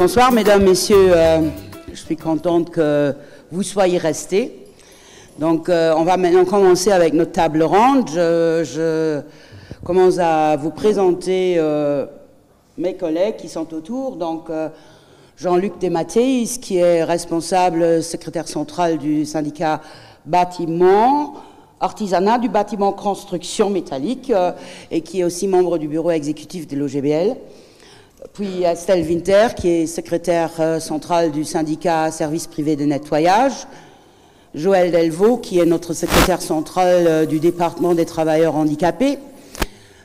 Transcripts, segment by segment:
Bonsoir, mesdames, messieurs. Je suis contente que vous soyez restés. Donc, on va maintenant commencer avec notre table ronde. Je commence à vous présenter mes collègues qui sont autour. Donc, Jean-Luc Desmatéis, qui est responsable secrétaire central du syndicat bâtiment, artisanat du bâtiment construction métallique et qui est aussi membre du bureau exécutif de l'OGBL. Puis Estelle Winter, qui est secrétaire centrale du syndicat service privé de nettoyage. Joël Delvaux, qui est notre secrétaire central du département des travailleurs handicapés.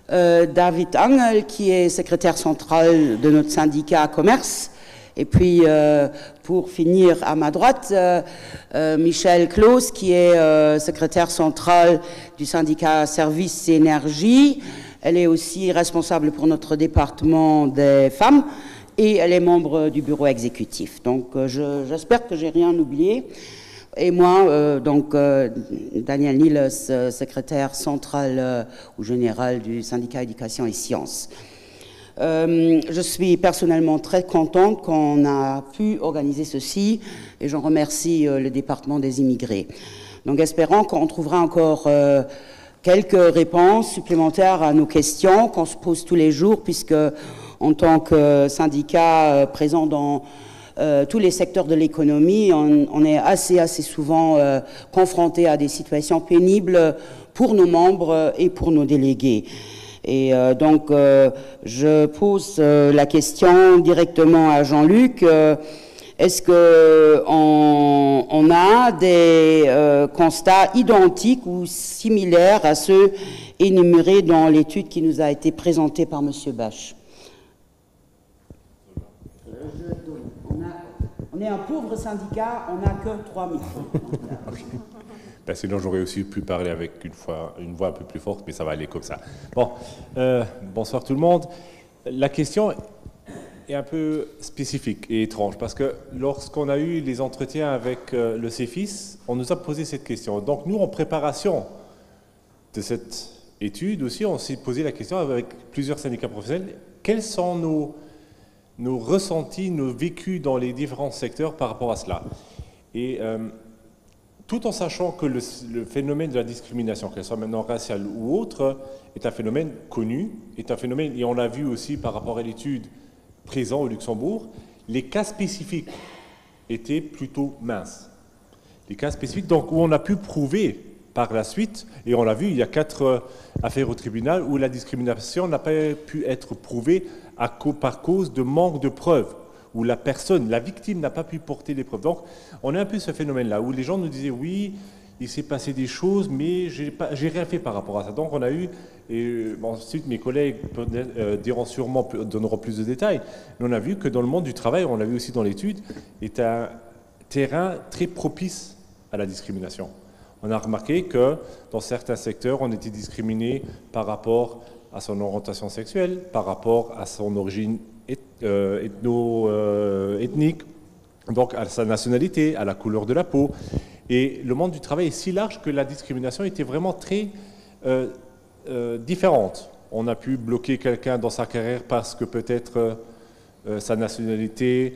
David Angel, qui est secrétaire central de notre syndicat commerce. Et puis, pour finir à ma droite, Michel Claus, qui est secrétaire central du syndicat Services et Énergie. Elle est aussi responsable pour notre département des femmes et elle est membre du bureau exécutif. Donc, j'espère que j'ai rien oublié. Et moi, Daniel Niels, secrétaire central ou général du syndicat Éducation et Sciences. Je suis personnellement très contente qu'on a pu organiser ceci et j'en remercie le département des immigrés. Donc espérons qu'on trouvera encore quelques réponses supplémentaires à nos questions qu'on se pose tous les jours puisque en tant que syndicat présent dans tous les secteurs de l'économie, on est assez souvent confronté à des situations pénibles pour nos membres et pour nos délégués. Et donc, je pose la question directement à Jean-Luc. Est-ce qu'on a des constats identiques ou similaires à ceux énumérés dans l'étude qui nous a été présentée par M. Bach? On est un pauvre syndicat, on n'a que 3 micros. Ben sinon, j'aurais aussi pu parler avec une voix un peu plus forte, mais ça va aller comme ça. Bon, bonsoir tout le monde. La question est un peu spécifique et étrange, parce que lorsqu'on a eu les entretiens avec le CEFIS, on nous a posé cette question. Donc nous, en préparation de cette étude aussi, on s'est posé la question avec plusieurs syndicats professionnels, quels sont nos ressentis, nos vécus dans les différents secteurs par rapport à cela. Et tout en sachant que le phénomène de la discrimination, qu'elle soit maintenant raciale ou autre, est un phénomène connu, est un phénomène, et on l'a vu aussi par rapport à l'étude présente au Luxembourg, les cas spécifiques étaient plutôt minces. Les cas spécifiques, donc, où on a pu prouver par la suite, et on l'a vu, il y a 4 affaires au tribunal où la discrimination n'a pas pu être prouvée par cause de manque de preuves, où la personne, la victime n'a pas pu porter les preuves. Donc, on a un peu ce phénomène-là, où les gens nous disaient, oui, il s'est passé des choses, mais j'ai rien fait par rapport à ça. Donc, on a eu, et ensuite mes collègues diront sûrement, donneront plus de détails, mais on a vu que dans le monde du travail, on l'a vu aussi dans l'étude, est un terrain très propice à la discrimination. On a remarqué que dans certains secteurs, on était discriminé par rapport à son orientation sexuelle, par rapport à son origine ethnique, donc à sa nationalité, à la couleur de la peau. Et le monde du travail est si large que la discrimination était vraiment très différente. On a pu bloquer quelqu'un dans sa carrière parce que peut-être sa nationalité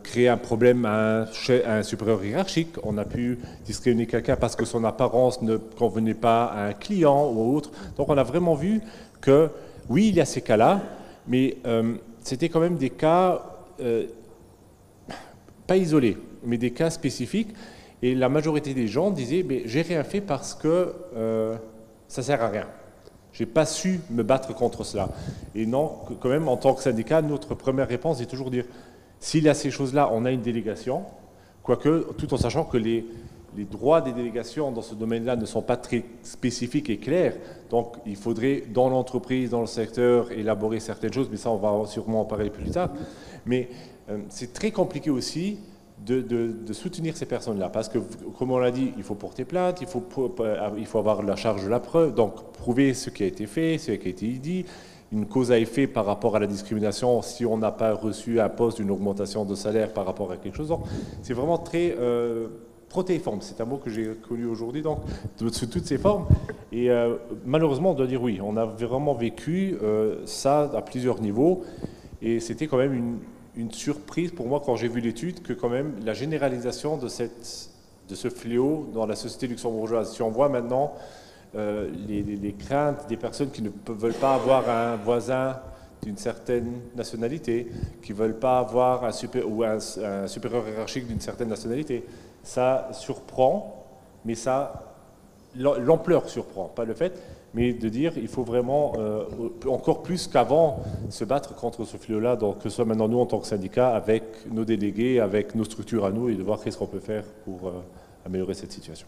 créait un problème à un supérieur hiérarchique. On a pu discriminer quelqu'un parce que son apparence ne convenait pas à un client ou autre. Donc on a vraiment vu que, oui, il y a ces cas-là, mais c'était quand même des cas, pas isolés, mais des cas spécifiques. Et la majorité des gens disaient, j'ai rien fait parce que ça sert à rien. J'ai pas su me battre contre cela. Et non, quand même, en tant que syndicat, notre première réponse est toujours dire, s'il y a ces choses-là, on a une délégation, quoique, tout en sachant que les droits des délégations dans ce domaine-là ne sont pas très spécifiques et clairs. Donc, il faudrait, dans l'entreprise, dans le secteur, élaborer certaines choses, mais ça, on va sûrement en parler plus tard. Mais c'est très compliqué aussi de soutenir ces personnes-là, parce que, comme on l'a dit, il faut porter plainte, il faut avoir la charge de la preuve, donc prouver ce qui a été fait, ce qui a été dit, une cause à effet par rapport à la discrimination si on n'a pas reçu un poste, une augmentation de salaire par rapport à quelque chose. Donc, c'est vraiment très protéiforme, c'est un mot que j'ai connu aujourd'hui, donc sous toutes ses formes. Et malheureusement, on doit dire oui, on a vraiment vécu ça à plusieurs niveaux, et c'était quand même une surprise pour moi quand j'ai vu l'étude que quand même la généralisation de ce fléau dans la société luxembourgeoise. Si on voit maintenant les craintes des personnes qui ne veulent pas avoir un voisin d'une certaine nationalité, qui ne veulent pas avoir un supérieur hiérarchique d'une certaine nationalité, ça surprend, mais l'ampleur surprend, pas le fait, mais de dire il faut vraiment, encore plus qu'avant, se battre contre ce fléau-là, donc que ce soit maintenant nous en tant que syndicat, avec nos délégués, avec nos structures à nous, et de voir qu'est-ce qu'on peut faire pour améliorer cette situation.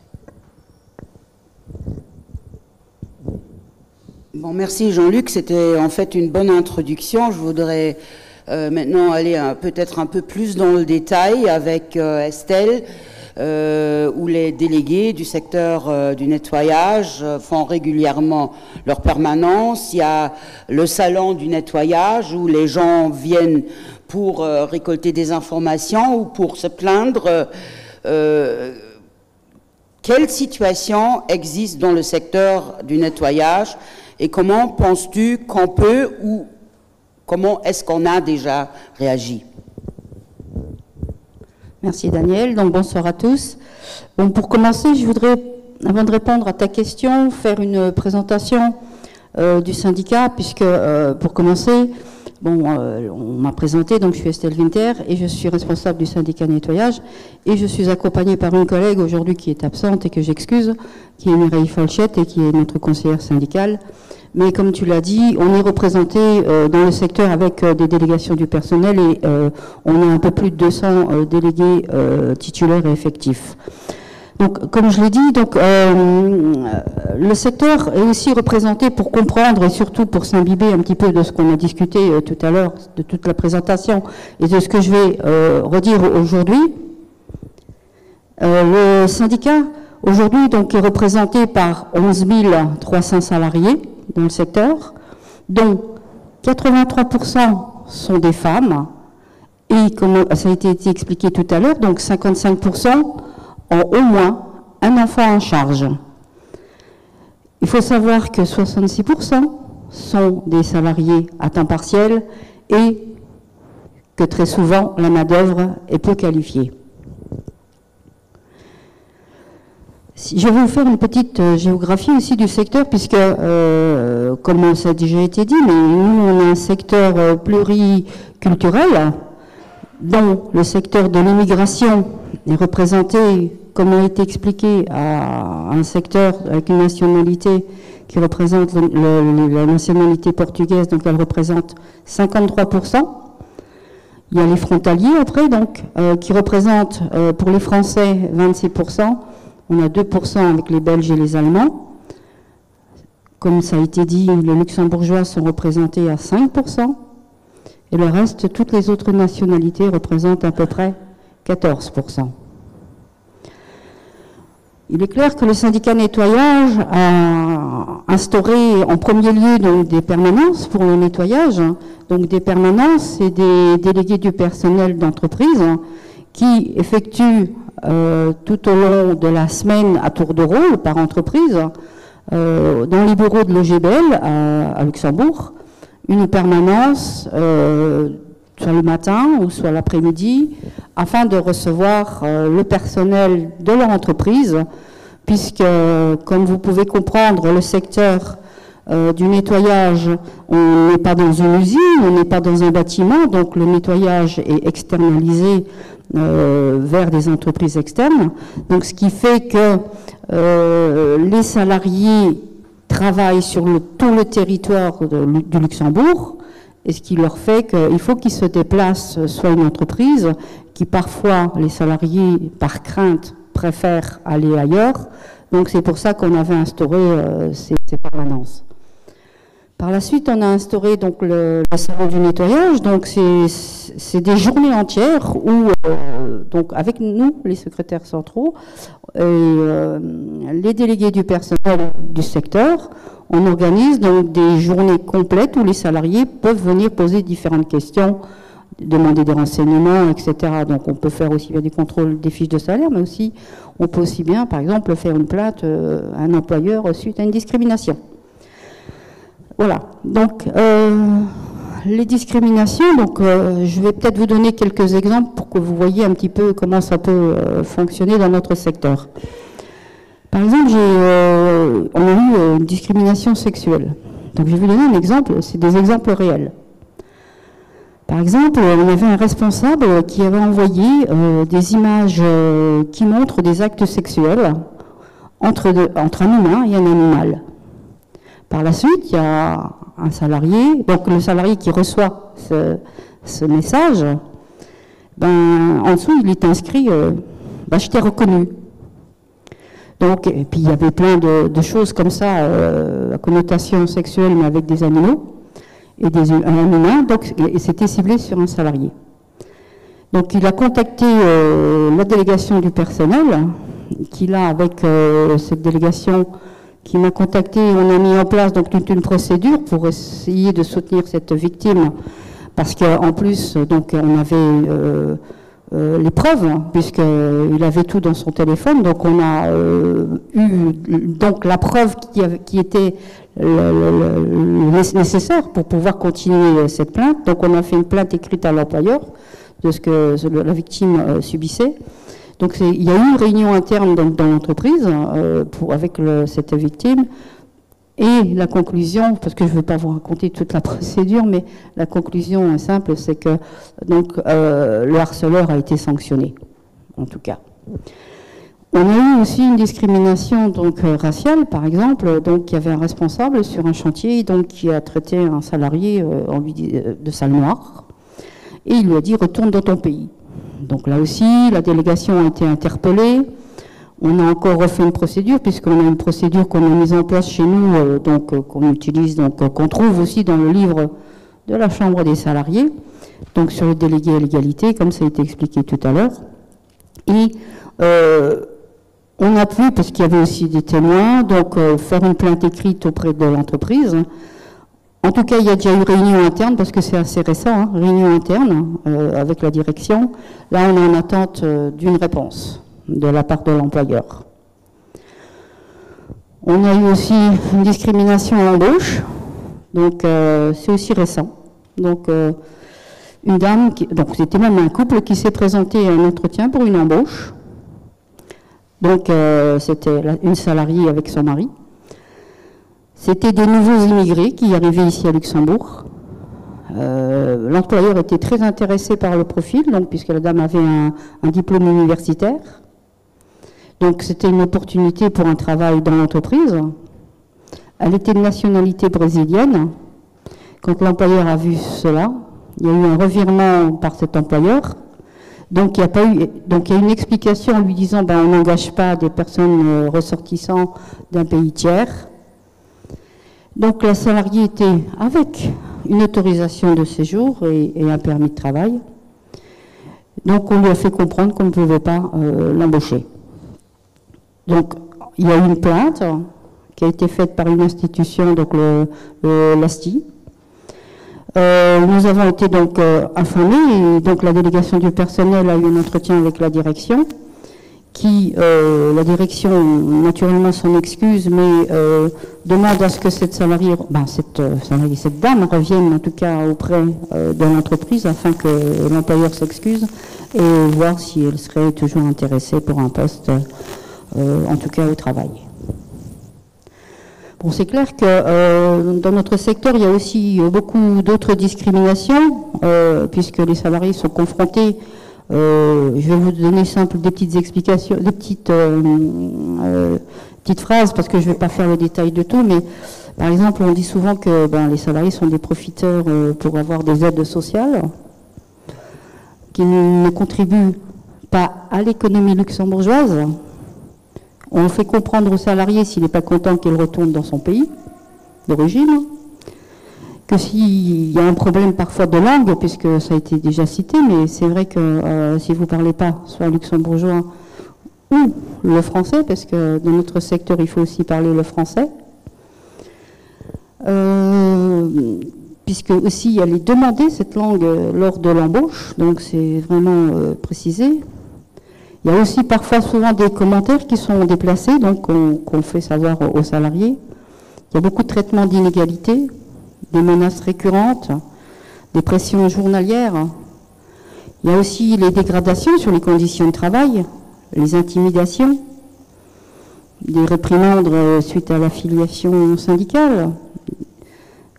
Bon, merci Jean-Luc, c'était en fait une bonne introduction. Je voudrais maintenant aller peut-être un peu plus dans le détail avec Estelle, où les délégués du secteur du nettoyage font régulièrement leur permanence. Il y a le salon du nettoyage où les gens viennent pour récolter des informations ou pour se plaindre. Quelle situation existe dans le secteur du nettoyage et comment penses-tu qu'on peut ou comment est-ce qu'on a déjà réagi? Merci Daniel, donc bonsoir à tous. Bon, pour commencer, je voudrais, avant de répondre à ta question, faire une présentation du syndicat, puisque pour commencer, bon, on m'a présenté, donc je suis Estelle Winter et je suis responsable du syndicat nettoyage et je suis accompagnée par une collègue aujourd'hui qui est absente et que j'excuse, qui est Mireille Folchette et qui est notre conseillère syndicale. Mais comme tu l'as dit, on est représenté dans le secteur avec des délégations du personnel et on a un peu plus de 200 délégués titulaires et effectifs. Donc, comme je l'ai dit, donc, le secteur est aussi représenté pour comprendre et surtout pour s'imbiber un petit peu de ce qu'on a discuté tout à l'heure, de toute la présentation et de ce que je vais redire aujourd'hui. Le syndicat, aujourd'hui, donc, est représenté par 11 300 salariés dans le secteur, dont 83% sont des femmes, et comme ça a été expliqué tout à l'heure, donc 55% ont au moins un enfant en charge. Il faut savoir que 66% sont des salariés à temps partiel et que très souvent la main-d'œuvre est peu qualifiée. Je vais vous faire une petite géographie aussi du secteur, puisque, comme ça a déjà été dit, mais nous, on a un secteur pluriculturel, dont le secteur de l'immigration est représenté, comme a été expliqué, à un secteur avec une nationalité qui représente la nationalité portugaise, donc elle représente 53%. Il y a les frontaliers après, donc, qui représentent pour les Français 26%. On a 2% avec les Belges et les Allemands. Comme ça a été dit, les Luxembourgeois sont représentés à 5%. Et le reste, toutes les autres nationalités représentent à peu près 14%. Il est clair que le syndicat nettoyage a instauré en premier lieu donc, des permanences pour le nettoyage. Donc des permanences, c'est des délégués du personnel d'entreprise qui effectuent tout au long de la semaine à tour de rôle par entreprise dans les bureaux de l'OGBL à Luxembourg, une permanence soit le matin ou soit l'après-midi afin de recevoir le personnel de leur entreprise puisque, comme vous pouvez comprendre, le secteur du nettoyage, on n'est pas dans une usine, on n'est pas dans un bâtiment, donc le nettoyage est externalisé vers des entreprises externes. Donc ce qui fait que les salariés travaillent sur tout le territoire du Luxembourg, et ce qui leur fait qu'il faut qu'ils se déplacent soit une entreprise qui parfois, les salariés, par crainte, préfèrent aller ailleurs. Donc c'est pour ça qu'on avait instauré ces permanences. Par la suite, on a instauré donc le salon du nettoyage. Donc c'est des journées entières où, donc avec nous, les secrétaires centraux, les délégués du personnel du secteur, on organise donc des journées complètes où les salariés peuvent venir poser différentes questions, demander des renseignements, etc. Donc on peut faire aussi bien des contrôles des fiches de salaire, mais aussi on peut aussi bien, par exemple, faire une plainte à un employeur suite à une discrimination. Voilà. Donc les discriminations, donc je vais peut-être vous donner quelques exemples pour que vous voyez un petit peu comment ça peut fonctionner dans notre secteur. Par exemple, on a eu une discrimination sexuelle. Donc je vais vous donner un exemple, c'est des exemples réels. Par exemple, on avait un responsable qui avait envoyé des images qui montrent des actes sexuels entre un humain et un animal. Par la suite, il y a un salarié, donc le salarié qui reçoit ce message, en dessous, il est inscrit je t'ai reconnu. Donc, et puis il y avait plein de choses comme ça, à connotation sexuelle, mais avec des animaux et un humain, donc, et c'était ciblé sur un salarié. Donc il a contacté la délégation du personnel, qui là, avec cette délégation qui m'a contacté, on a mis en place donc toute une procédure pour essayer de soutenir cette victime, parce qu'en plus, donc on avait les preuves, puisqu'il avait tout dans son téléphone, donc on a eu donc la preuve qui était nécessaire pour pouvoir continuer cette plainte. Donc on a fait une plainte écrite à l'employeur de ce que la victime subissait. Donc il y a eu une réunion interne dans l'entreprise avec cette victime, et la conclusion, parce que je ne veux pas vous raconter toute la procédure, mais la conclusion est simple, c'est que donc, le harceleur a été sanctionné, en tout cas. On a eu aussi une discrimination donc, raciale, par exemple. Donc il y avait un responsable sur un chantier donc, qui a traité un salarié de sale noire, et il lui a dit « retourne dans ton pays ». Donc là aussi, la délégation a été interpellée. On a encore refait une procédure, puisqu'on a une procédure qu'on a mise en place chez nous, qu'on utilise, qu'on trouve aussi dans le livre de la Chambre des salariés, donc sur le délégué à l'égalité, comme ça a été expliqué tout à l'heure. Et on a pu, parce qu'il y avait aussi des témoins, donc faire une plainte écrite auprès de l'entreprise. En tout cas, il y a déjà eu réunion interne, parce que c'est assez récent, réunion interne avec la direction. Là, on est en attente d'une réponse de la part de l'employeur. On a eu aussi une discrimination à l'embauche, donc c'est aussi récent. Donc une dame, donc c'était même un couple qui s'est présenté à un entretien pour une embauche. Donc c'était une salariée avec son mari. C'était des nouveaux immigrés qui arrivaient ici à Luxembourg. L'employeur était très intéressé par le profil, donc, puisque la dame avait un diplôme universitaire. Donc c'était une opportunité pour un travail dans l'entreprise. Elle était de nationalité brésilienne. Quand l'employeur a vu cela, il y a eu un revirement par cet employeur. Donc il y a une explication en lui disant on n'engage pas des personnes ressortissant d'un pays tiers. Donc la salariée était avec une autorisation de séjour et un permis de travail. Donc on lui a fait comprendre qu'on ne pouvait pas l'embaucher. Donc il y a eu une plainte qui a été faite par une institution, donc l'ASTI. Nous avons été donc informés, et donc la délégation du personnel a eu un entretien avec la direction, la direction naturellement s'en excuse, mais demande à ce que cette salariée, cette dame revienne en tout cas auprès de l'entreprise afin que l'employeur s'excuse et voir si elle serait toujours intéressée pour un poste, en tout cas au travail. Bon, c'est clair que dans notre secteur, il y a aussi beaucoup d'autres discriminations, puisque les salariés sont confrontés. Je vais vous donner des petites explications, des petites phrases, parce que je ne vais pas faire le détail de tout, mais par exemple, on dit souvent que les salariés sont des profiteurs pour avoir des aides sociales, qui ne contribuent pas à l'économie luxembourgeoise. On fait comprendre aux salariés, s'il n'est pas content, qu'il retourne dans son pays d'origine, que s'il y a un problème parfois de langue, puisque ça a été déjà cité, mais c'est vrai que si vous ne parlez pas soit luxembourgeois ou le français, parce que dans notre secteur, il faut aussi parler le français, puisque aussi elle est demandée, cette langue, lors de l'embauche, donc c'est vraiment précisé. Il y a aussi parfois souvent des commentaires qui sont déplacés, donc qu'on fait savoir aux salariés. Il y a beaucoup de traitements d'inégalité, des menaces récurrentes. des pressions journalières. Il y a aussi les dégradations sur les conditions de travail, les intimidations, des réprimandes suite à l'affiliation syndicale.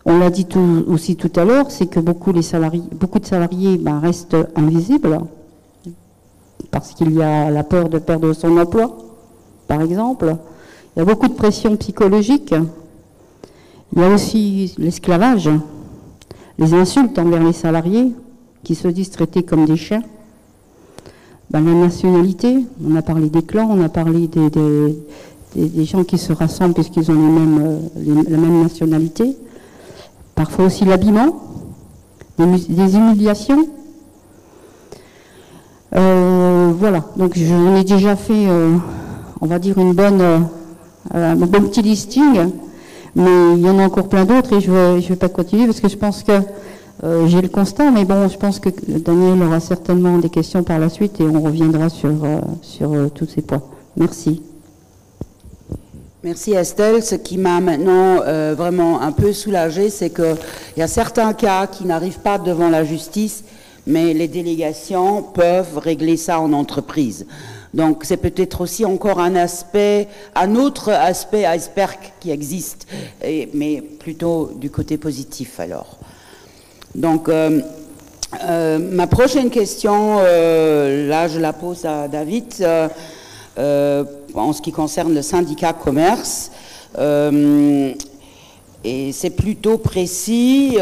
On l'a dit aussi tout à l'heure, c'est que beaucoup de salariés restent invisibles parce qu'il y a la peur de perdre son emploi, par exemple. Il y a beaucoup de pression psychologique. Il y a aussi l'esclavage, les insultes envers les salariés qui se disent traités comme des chiens. La nationalité, on a parlé des clans, on a parlé des gens qui se rassemblent puisqu'ils ont la même nationalité. Parfois aussi l'habillement, des humiliations. Voilà, donc j'en ai déjà fait, on va dire, un bon petit listing, mais il y en a encore plein d'autres et je vais pas continuer parce que je pense que j'ai le constat, mais bon, je pense que Daniel aura certainement des questions par la suite et on reviendra sur tous ces points. Merci. Merci Estelle. Ce qui m'a maintenant vraiment un peu soulagée, c'est qu'il y a certains cas qui n'arrivent pas devant la justice, mais les délégations peuvent régler ça en entreprise. Donc c'est peut-être aussi encore un autre aspect iceberg qui existe, mais plutôt du côté positif alors. Donc ma prochaine question, là je la pose à David, en ce qui concerne le syndicat commerce, et c'est plutôt précis,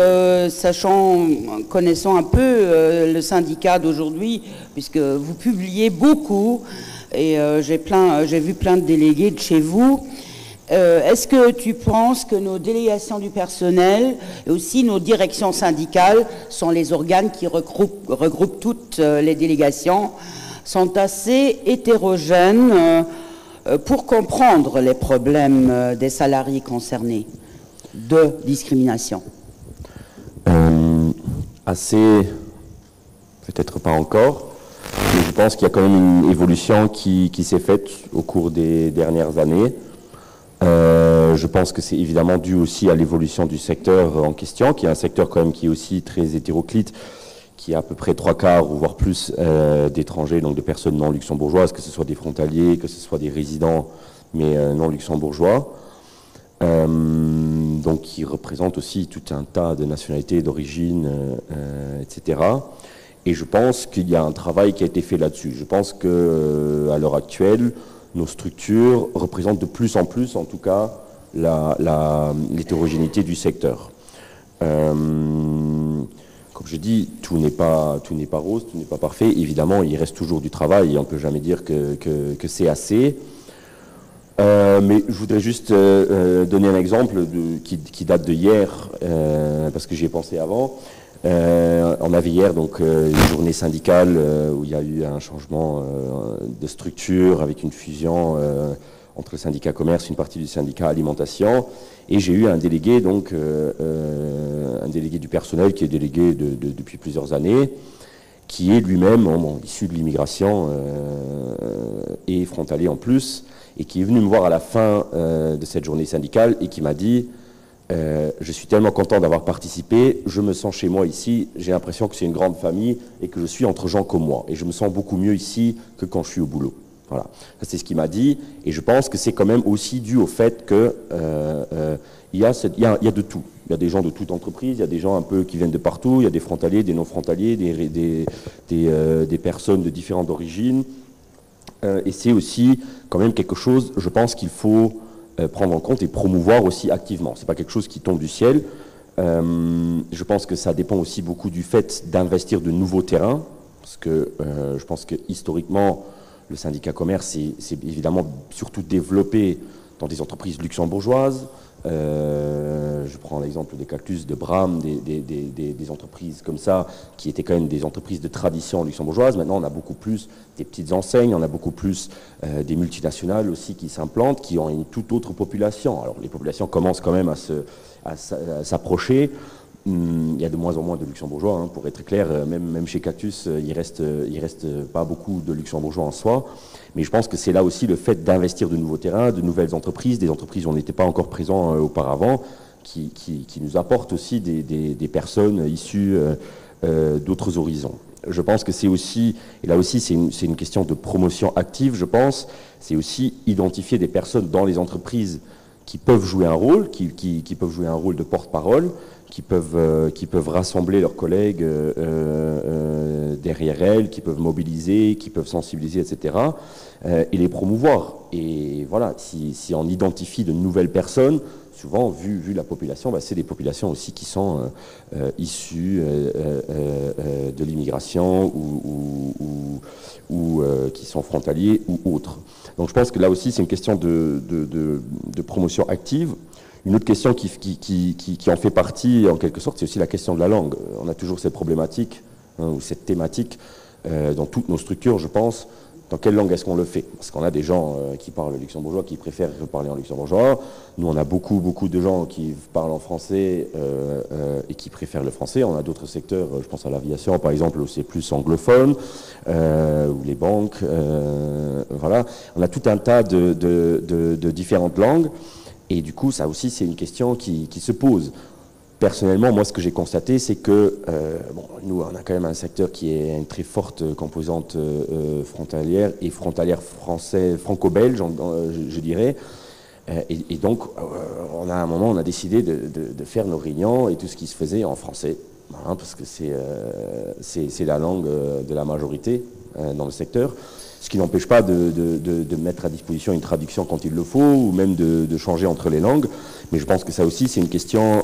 connaissant un peu le syndicat d'aujourd'hui, puisque vous publiez beaucoup, et j'ai vu plein de délégués de chez vous. Est-ce que tu penses que nos délégations du personnel et aussi nos directions syndicales sont les organes qui regroupent toutes les délégations, sont assez hétérogènes pour comprendre les problèmes des salariés concernés de discrimination? Assez, peut-être pas encore, mais je pense qu'il y a quand même une évolution qui s'est faite au cours des dernières années. Je pense que c'est évidemment dû aussi à l'évolution du secteur en question, qui est un secteur quand même qui est aussi très hétéroclite, qui a à peu près 3/4 ou voire plus d'étrangers, donc de personnes non luxembourgeoises, que ce soit des frontaliers, que ce soit des résidents, mais non luxembourgeois. Donc qui représente aussi tout un tas de nationalités, d'origine, etc. Et je pense qu'il y a un travail qui a été fait là-dessus. Je pense qu'à l'heure actuelle, nos structures représentent de plus en plus, en tout cas, l'hétérogénéité du secteur. Comme je dis, tout n'est pas rose, tout n'est pas parfait. Évidemment, il reste toujours du travail et on ne peut jamais dire que c'est assez. Mais je voudrais juste donner un exemple qui date de hier, parce que j'y ai pensé avant. On avait hier donc une journée syndicale où il y a eu un changement de structure avec une fusion entre le syndicat commerce, une partie du syndicat alimentation, et j'ai eu un délégué du personnel qui est délégué depuis plusieurs années, qui est lui-même issu de l'immigration et frontalier en plus, et qui est venu me voir à la fin de cette journée syndicale et qui m'a dit je suis tellement content d'avoir participé, je me sens chez moi ici, j'ai l'impression que c'est une grande famille et que je suis entre gens comme moi. Et je me sens beaucoup mieux ici que quand je suis au boulot. Voilà, ça c'est ce qu'il m'a dit. Et je pense que c'est quand même aussi dû au fait que il y a de tout. Il y a des gens de toute entreprise, il y a des gens un peu qui viennent de partout, il y a des frontaliers, des non-frontaliers, des personnes de différentes origines. Et c'est aussi quand même quelque chose, je pense qu'il faut prendre en compte et promouvoir aussi activement. C'est pas quelque chose qui tombe du ciel. Je pense que ça dépend aussi beaucoup du fait d'investir de nouveaux terrains, parce que je pense que historiquement, le syndicat commerce c'est évidemment surtout développé dans des entreprises luxembourgeoises. Je prends l'exemple des Cactus, de Bram, des entreprises comme ça, qui étaient quand même des entreprises de tradition luxembourgeoise. Maintenant, on a beaucoup plus des petites enseignes, on a beaucoup plus des multinationales aussi qui s'implantent, qui ont une toute autre population. Alors, les populations commencent quand même à s'approcher. Il y a de moins en moins de luxembourgeois, pour être clair. Même chez Cactus, il reste pas beaucoup de luxembourgeois en soi. Mais je pense que c'est là aussi le fait d'investir de nouveaux terrains, de nouvelles entreprises, des entreprises où on n'était pas encore présent auparavant. qui nous apporte aussi des personnes issues d'autres horizons. Je pense que c'est aussi, et là aussi c'est une question de promotion active, je pense, c'est aussi identifier des personnes dans les entreprises qui peuvent jouer un rôle, qui peuvent jouer un rôle de porte-parole, qui peuvent rassembler leurs collègues derrière elles, qui peuvent mobiliser, qui peuvent sensibiliser, etc., et les promouvoir. Et voilà, si on identifie de nouvelles personnes, souvent, vu la population, c'est des populations aussi qui sont issues de l'immigration ou qui sont frontaliers ou autres. Donc je pense que là aussi, c'est une question de promotion active. Une autre question qui en fait partie, en quelque sorte, c'est aussi la question de la langue. On a toujours cette problématique, ou cette thématique, dans toutes nos structures, je pense. Dans quelle langue est-ce qu'on le fait? Parce qu'on a des gens qui parlent luxembourgeois, qui préfèrent parler en luxembourgeois. Nous, on a beaucoup de gens qui parlent en français et qui préfèrent le français. On a d'autres secteurs, je pense à l'aviation, par exemple, où c'est plus anglophone, ou les banques. Voilà. On a tout un tas de différentes langues. Et du coup, ça aussi, c'est une question qui se pose. Personnellement, moi, ce que j'ai constaté, c'est que nous, on a quand même un secteur qui est une très forte composante frontalière et frontalière franco-belge, je dirais. Et donc, on a à un moment, on a décidé de faire nos réunions et tout ce qui se faisait en français, parce que c'est la langue de la majorité dans le secteur. Ce qui n'empêche pas de mettre à disposition une traduction quand il le faut, ou même de changer entre les langues. Mais je pense que ça aussi, c'est une question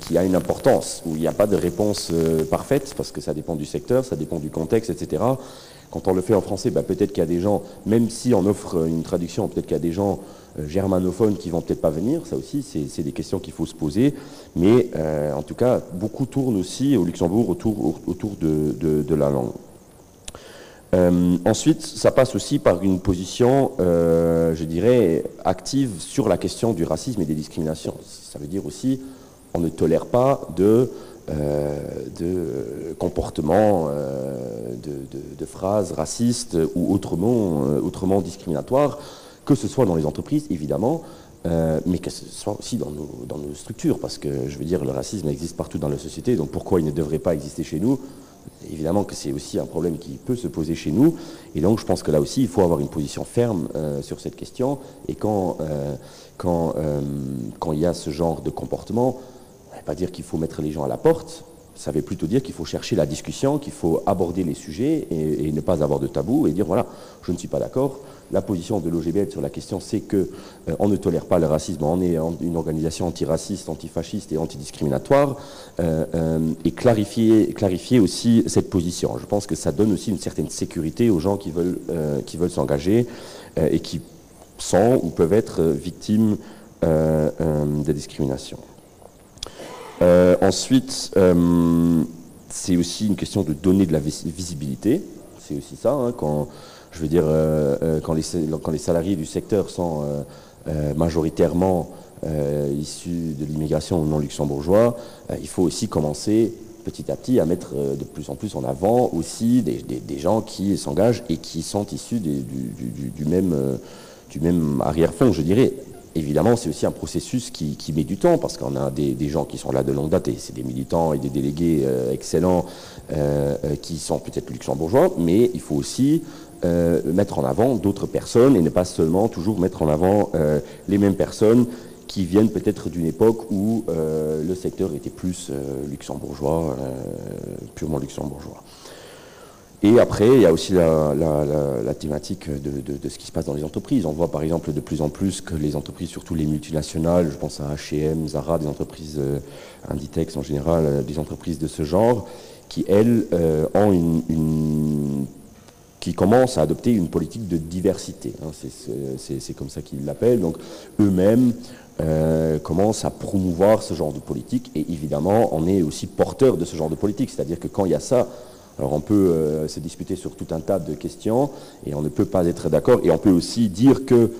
qui a une importance, où il n'y a pas de réponse parfaite, parce que ça dépend du secteur, ça dépend du contexte, etc. Quand on le fait en français, peut-être qu'il y a des gens, même si on offre une traduction, peut-être qu'il y a des gens germanophones qui vont peut-être pas venir. Ça aussi, c'est des questions qu'il faut se poser. Mais en tout cas, beaucoup tournent aussi au Luxembourg autour de la langue. Ensuite, ça passe aussi par une position, je dirais, active sur la question du racisme et des discriminations. Ça veut dire aussi, on ne tolère pas de comportements, de phrases racistes ou autrement discriminatoires, que ce soit dans les entreprises, évidemment, mais que ce soit aussi dans nos structures, parce que, je veux dire, le racisme existe partout dans la société, donc pourquoi il ne devrait pas exister chez nous ? Évidemment que c'est aussi un problème qui peut se poser chez nous, et donc je pense que là aussi il faut avoir une position ferme sur cette question, et quand il y a ce genre de comportement, ça ne veut pas dire qu'il faut mettre les gens à la porte, ça veut plutôt dire qu'il faut chercher la discussion, qu'il faut aborder les sujets et ne pas avoir de tabou et dire voilà, je ne suis pas d'accord. La position de l'OGBL sur la question, c'est que on ne tolère pas le racisme, on est une organisation antiraciste, antifasciste et antidiscriminatoire, et clarifier aussi cette position. Je pense que ça donne aussi une certaine sécurité aux gens qui veulent s'engager et qui sont ou peuvent être victimes de discrimination. Ensuite, c'est aussi une question de donner de la visibilité. C'est aussi ça, je veux dire, quand les salariés du secteur sont majoritairement issus de l'immigration non luxembourgeois, il faut aussi commencer petit à petit à mettre de plus en plus en avant aussi des gens qui s'engagent et qui sont issus du même arrière-fond, je dirais. Évidemment, c'est aussi un processus qui met du temps, parce qu'on a des gens qui sont là de longue date, et c'est des militants et des délégués excellents qui sont peut-être luxembourgeois, mais il faut aussi mettre en avant d'autres personnes et ne pas seulement toujours mettre en avant les mêmes personnes qui viennent peut-être d'une époque où le secteur était plus luxembourgeois, purement luxembourgeois. Et après, il y a aussi la thématique de ce qui se passe dans les entreprises. On voit par exemple de plus en plus que les entreprises, surtout les multinationales, je pense à H&M, Zara, des entreprises, Inditex en général, des entreprises de ce genre, qui elles ont qui commencent à adopter une politique de diversité. C'est comme ça qu'ils l'appellent. Donc eux-mêmes commencent à promouvoir ce genre de politique. Et évidemment, on est aussi porteur de ce genre de politique. C'est-à-dire que quand il y a ça, alors on peut se disputer sur tout un tas de questions et on ne peut pas être d'accord. Et on peut aussi dire que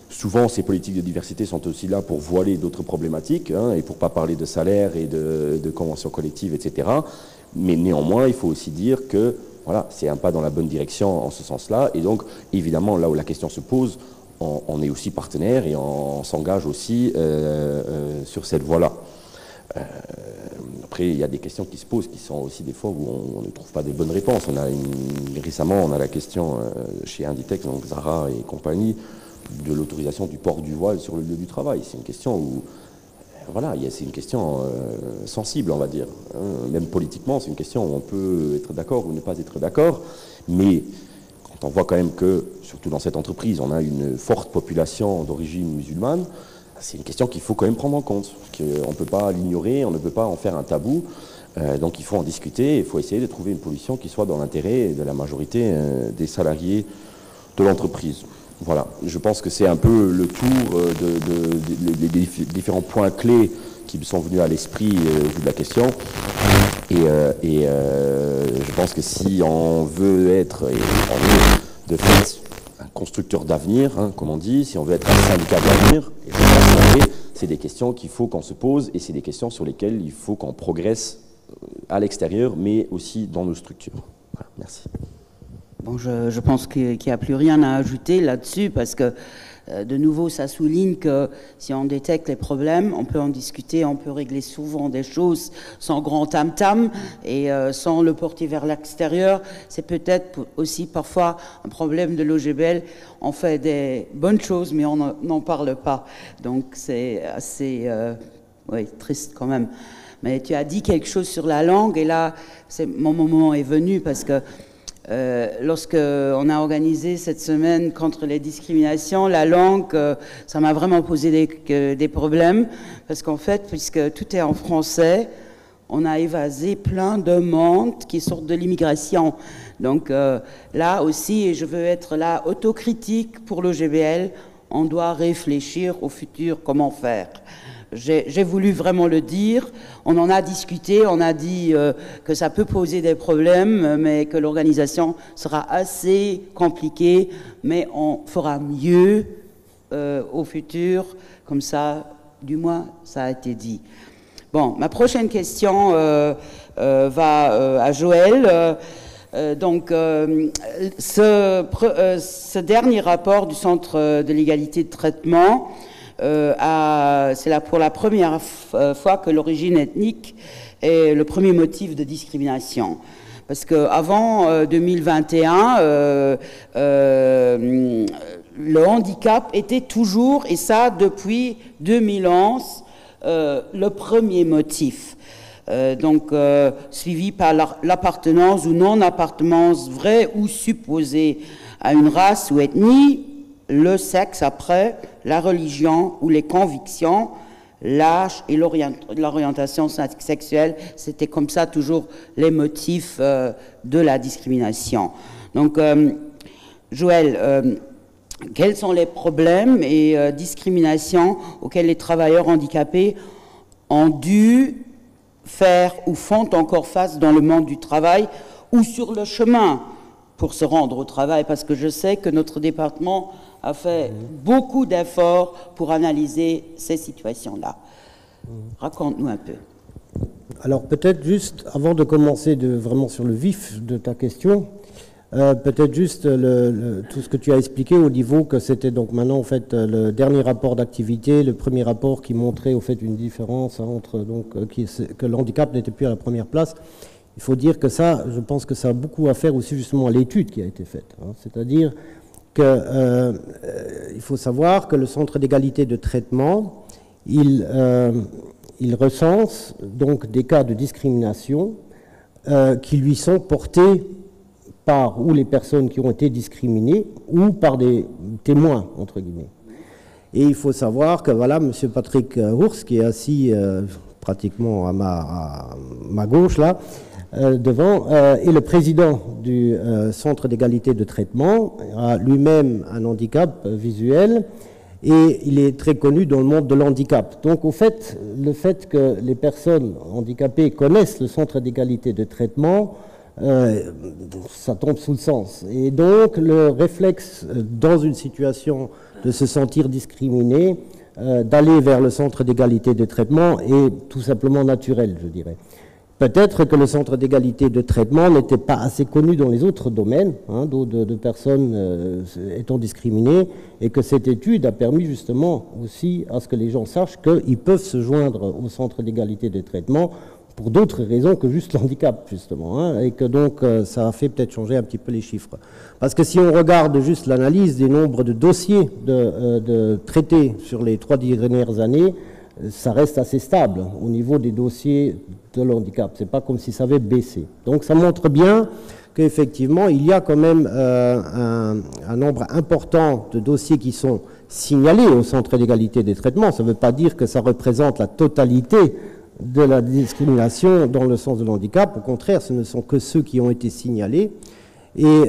souvent ces politiques de diversité sont aussi là pour voiler d'autres problématiques et pour ne pas parler de salaire et de conventions collectives, etc. Mais néanmoins, il faut aussi dire que voilà, c'est un pas dans la bonne direction en ce sens-là. Et donc, évidemment, là où la question se pose, on est aussi partenaire et on s'engage aussi sur cette voie-là. Après, il y a des questions qui se posent, qui sont aussi des fois où on ne trouve pas de bonnes réponses. Récemment, on a la question chez Inditex, donc Zara et compagnie, de l'autorisation du port du voile sur le lieu du travail. C'est une question où, voilà, c'est une question sensible, on va dire. Même politiquement, c'est une question où on peut être d'accord ou ne pas être d'accord. Mais quand on voit quand même que, surtout dans cette entreprise, on a une forte population d'origine musulmane, c'est une question qu'il faut quand même prendre en compte, qu'on ne peut pas l'ignorer, on ne peut pas en faire un tabou, donc il faut en discuter, il faut essayer de trouver une position qui soit dans l'intérêt de la majorité des salariés de l'entreprise. Voilà, je pense que c'est un peu le tour des différents points clés qui me sont venus à l'esprit au vu de la question, et je pense que si on veut être, de fait, un constructeur d'avenir, comme on dit, si on veut être un syndicat d'avenir, c'est des questions qu'il faut qu'on se pose et c'est des questions sur lesquelles il faut qu'on progresse à l'extérieur, mais aussi dans nos structures. Voilà, merci. Bon, je pense qu'il n'y a plus rien à ajouter là-dessus parce que, de nouveau, ça souligne que si on détecte les problèmes, on peut en discuter, on peut régler souvent des choses sans grand tam-tam et sans le porter vers l'extérieur. C'est peut-être aussi parfois un problème de l'OGBL. On fait des bonnes choses, mais on n'en parle pas. Donc c'est assez triste quand même. Mais tu as dit quelque chose sur la langue et là, mon moment est venu parce que lorsque on a organisé cette semaine contre les discriminations, la langue, ça m'a vraiment posé des problèmes parce qu'en fait, puisque tout est en français, on a évasé plein de demandes qui sortent de l'immigration. Donc là aussi, et je veux être là autocritique pour l'OGBL, on doit réfléchir au futur comment faire. J'ai voulu vraiment le dire, on en a discuté, on a dit que ça peut poser des problèmes, mais que l'organisation sera assez compliquée, mais on fera mieux au futur, comme ça, du moins, ça a été dit. Bon, ma prochaine question va à Joël. Donc, ce dernier rapport du Centre de l'égalité de traitement, c'est là pour la première fois que l'origine ethnique est le premier motif de discrimination. Parce qu'avant 2021, le handicap était toujours, et ça depuis 2011, le premier motif. Donc suivi par l'appartenance ou non-appartenance vraie ou supposée à une race ou ethnie, le sexe après, la religion ou les convictions, l'âge et l'orientation sexuelle, c'était comme ça toujours les motifs de la discrimination. Donc, Joël, quels sont les problèmes et discriminations auxquels les travailleurs handicapés ont dû faire ou font encore face dans le monde du travail ou sur le chemin pour se rendre au travail? Parce que je sais que notre département a fait beaucoup d'efforts pour analyser ces situations-là. Raconte-nous un peu. Alors peut-être juste, avant de commencer vraiment sur le vif de ta question, peut-être juste tout ce que tu as expliqué au niveau que c'était donc maintenant en fait le dernier rapport d'activité, le premier rapport qui montrait au fait une différence entre donc que le handicap n'était plus à la première place. Il faut dire que ça, je pense que ça a beaucoup à faire aussi justement à l'étude qui a été faite. C'est-à-dire qu'il faut savoir que le Centre d'égalité de traitement, il recense donc des cas de discrimination qui lui sont portés par ou les personnes qui ont été discriminées ou par des témoins, entre guillemets. Et il faut savoir que voilà, M. Patrick Hours, qui est assis pratiquement à ma gauche là, devant, est le président du Centre d'égalité de traitement, a lui-même un handicap visuel et il est très connu dans le monde de l'handicap. Donc au fait, le fait que les personnes handicapées connaissent le Centre d'égalité de traitement, ça tombe sous le sens. Et donc le réflexe dans une situation de se sentir discriminé, d'aller vers le Centre d'égalité de traitement est tout simplement naturel, je dirais. Peut-être que le centre d'égalité de traitement n'était pas assez connu dans les autres domaines, hein, de personnes étant discriminées, et que cette étude a permis justement aussi à ce que les gens sachent qu'ils peuvent se joindre au centre d'égalité de traitement pour d'autres raisons que juste l'handicap, justement, hein, et que donc ça a fait peut-être changer un petit peu les chiffres. Parce que si on regarde juste l'analyse des nombres de dossiers de traités sur les 3 dernières années, ça reste assez stable au niveau des dossiers de l'handicap. C'est pas comme si ça avait baissé. Donc ça montre bien qu'effectivement, il y a quand même un nombre important de dossiers qui sont signalés au centre d'égalité des traitements. Ça ne veut pas dire que ça représente la totalité de la discrimination dans le sens de l'handicap. Au contraire, ce ne sont que ceux qui ont été signalés. Et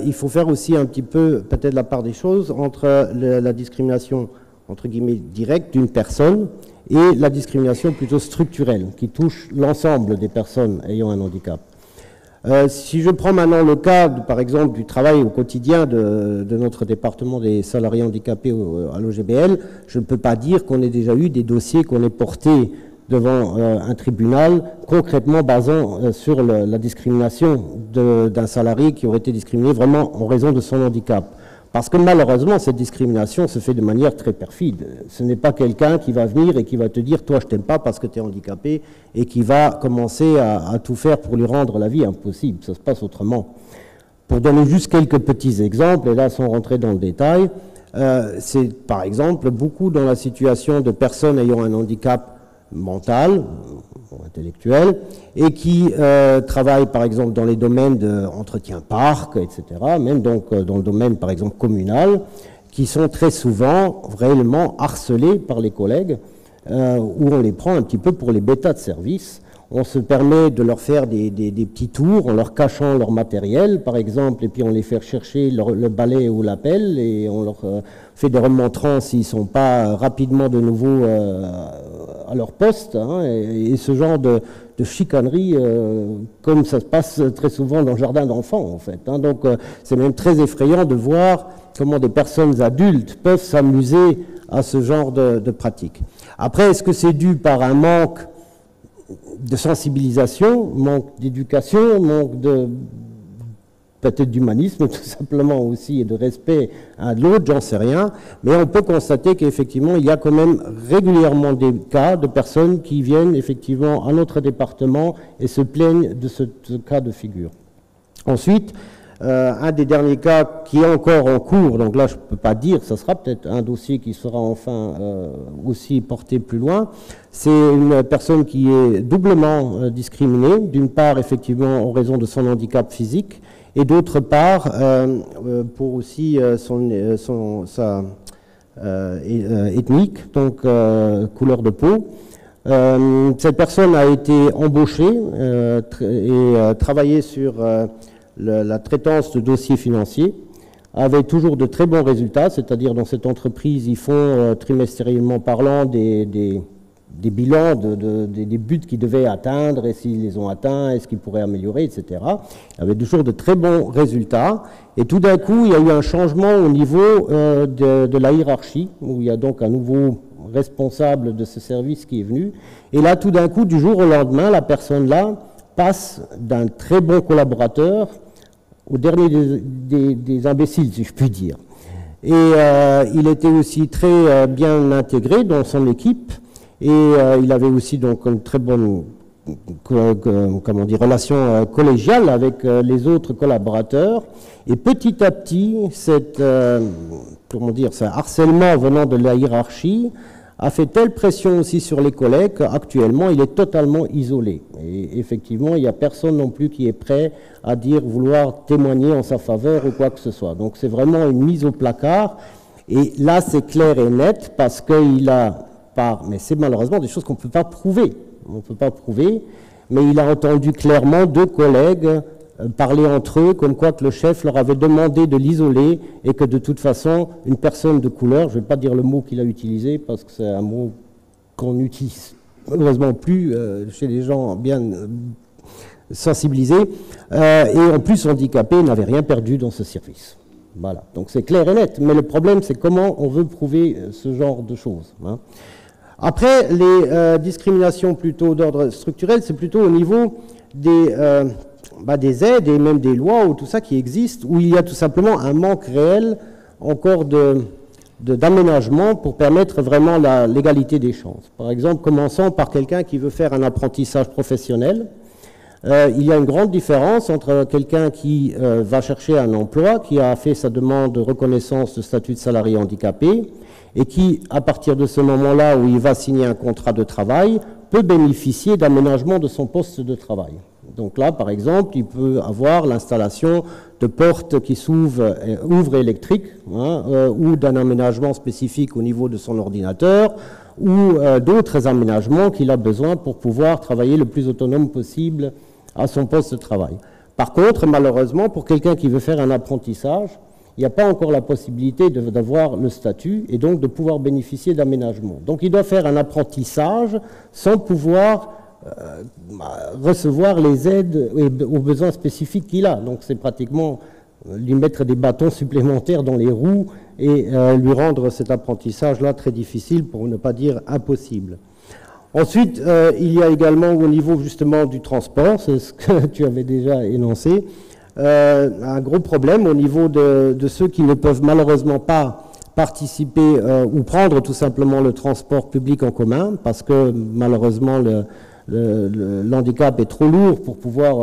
il faut faire aussi un petit peu, peut-être la part des choses, entre la discrimination, entre guillemets, directe d'une personne et la discrimination plutôt structurelle, qui touche l'ensemble des personnes ayant un handicap. Si je prends maintenant le cas, par exemple, du travail au quotidien de notre département des salariés handicapés à l'OGBL, je ne peux pas dire qu'on ait déjà eu des dossiers qu'on ait portés devant un tribunal, concrètement basant sur la discrimination d'un salarié qui aurait été discriminé vraiment en raison de son handicap. Parce que malheureusement, cette discrimination se fait de manière très perfide. Ce n'est pas quelqu'un qui va venir et qui va te dire « toi, je t'aime pas parce que tu es handicapé » et qui va commencer à tout faire pour lui rendre la vie impossible. Ça se passe autrement. Pour donner juste quelques petits exemples, et là, sans rentrer dans le détail, c'est par exemple beaucoup dans la situation de personnes ayant un handicap mental, intellectuel, et qui travaillent par exemple dans les domaines d'entretien parc, etc., même donc dans le domaine par exemple communal, qui sont très souvent réellement harcelés par les collègues, où on les prend un petit peu pour les bêtas de service. On se permet de leur faire des petits tours en leur cachant leur matériel, par exemple, et puis on les fait chercher le balai ou la pelle, et on leur fait des remontrants s'ils ne sont pas rapidement de nouveau à leur poste, hein, et ce genre de chicanerie, comme ça se passe très souvent dans le jardin d'enfants, en fait. Hein. Donc c'est même très effrayant de voir comment des personnes adultes peuvent s'amuser à ce genre de pratiques. Après, est-ce que c'est dû par un manque de sensibilisation, manque d'éducation, manque de peut-être d'humanisme tout simplement aussi et de respect à l'autre, j'en sais rien, mais on peut constater qu'effectivement il y a quand même régulièrement des cas de personnes qui viennent effectivement à notre département et se plaignent de ce cas de figure. Ensuite, un des derniers cas qui est encore en cours, donc là je ne peux pas dire, ça sera peut-être un dossier qui sera enfin aussi porté plus loin, c'est une personne qui est doublement discriminée, d'une part effectivement en raison de son handicap physique, et d'autre part pour aussi sa ethnique, donc couleur de peau. Cette personne a été embauchée et travaillé sur la traitance de dossiers financiers, avait toujours de très bons résultats, c'est-à-dire dans cette entreprise, ils font trimestriellement parlant des bilans des buts qu'ils devaient atteindre et s'ils les ont atteints, est-ce qu'ils pourraient améliorer, etc. Il y avait toujours de très bons résultats. Et tout d'un coup, il y a eu un changement au niveau de la hiérarchie, où il y a donc un nouveau responsable de ce service qui est venu. Et là, tout d'un coup, du jour au lendemain, la personne-là passe d'un très bon collaborateur au dernier des imbéciles, si je puis dire. Et il était aussi très bien intégré dans son équipe. Et il avait aussi donc une très bonne relation collégiale avec les autres collaborateurs. Et petit à petit, ce harcèlement venant de la hiérarchie a fait telle pression aussi sur les collègues qu'actuellement, il est totalement isolé. Et effectivement, il n'y a personne non plus qui est prêt à dire vouloir témoigner en sa faveur ou quoi que ce soit. Donc c'est vraiment une mise au placard. Et là, c'est clair et net parce qu'il a... Mais c'est malheureusement des choses qu'on ne peut pas prouver. On ne peut pas prouver, mais il a entendu clairement 2 collègues parler entre eux, comme quoi que le chef leur avait demandé de l'isoler et que de toute façon, une personne de couleur, je ne vais pas dire le mot qu'il a utilisé parce que c'est un mot qu'on n'utilise malheureusement plus chez les gens bien sensibilisés, et en plus handicapés, n'avait rien perdu dans ce service. Voilà, donc c'est clair et net. Mais le problème, c'est comment on veut prouver ce genre de choses, hein. Après, les discriminations plutôt d'ordre structurel, c'est plutôt au niveau des aides et même des lois ou tout ça qui existent, où il y a tout simplement un manque réel encore d'aménagement pour permettre vraiment l'égalité des chances. Par exemple, commençons par quelqu'un qui veut faire un apprentissage professionnel. Il y a une grande différence entre quelqu'un qui va chercher un emploi, qui a fait sa demande de reconnaissance de statut de salarié handicapé, et qui, à partir de ce moment-là où il va signer un contrat de travail, peut bénéficier d'aménagement de son poste de travail. Donc là, par exemple, il peut avoir l'installation de portes qui ouvrent électriques, ou d'un aménagement spécifique au niveau de son ordinateur, ou d'autres aménagements qu'il a besoin pour pouvoir travailler le plus autonome possible à son poste de travail. Par contre, malheureusement, pour quelqu'un qui veut faire un apprentissage, il n'y a pas encore la possibilité d'avoir le statut et donc de pouvoir bénéficier d'aménagement. Donc il doit faire un apprentissage sans pouvoir recevoir les aides aux besoins spécifiques qu'il a. Donc c'est pratiquement lui mettre des bâtons supplémentaires dans les roues et lui rendre cet apprentissage-là très difficile, pour ne pas dire impossible. Ensuite, il y a également au niveau justement du transport, c'est ce que tu avais déjà énoncé, un gros problème au niveau de ceux qui ne peuvent malheureusement pas participer ou prendre tout simplement le transport public en commun, parce que malheureusement l'handicap est trop lourd pour pouvoir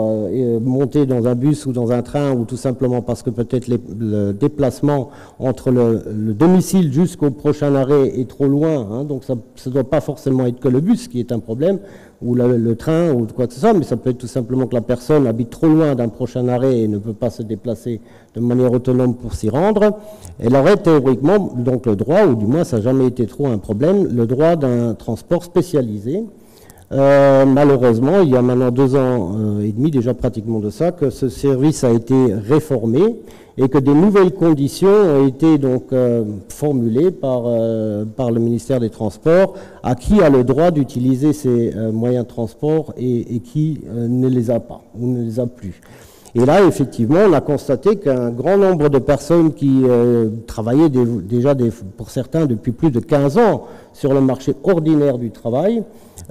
monter dans un bus ou dans un train, ou tout simplement parce que peut-être le déplacement entre le domicile jusqu'au prochain arrêt est trop loin, donc ça ne doit pas forcément être que le bus qui est un problème, ou le train, ou quoi que ce soit, mais ça peut être tout simplement que la personne habite trop loin d'un prochain arrêt et ne peut pas se déplacer de manière autonome pour s'y rendre. Elle aurait théoriquement donc le droit, ou du moins ça n'a jamais été trop un problème, le droit d'un transport spécialisé. Malheureusement, il y a maintenant 2 ans et demi déjà pratiquement de ça, que ce service a été réformé et que des nouvelles conditions ont été donc formulées par le ministère des Transports, à qui a le droit d'utiliser ces moyens de transport et qui ne les a pas ou ne les a plus. Et là, effectivement, on a constaté qu'un grand nombre de personnes qui travaillaient déjà pour certains depuis plus de 15 ans sur le marché ordinaire du travail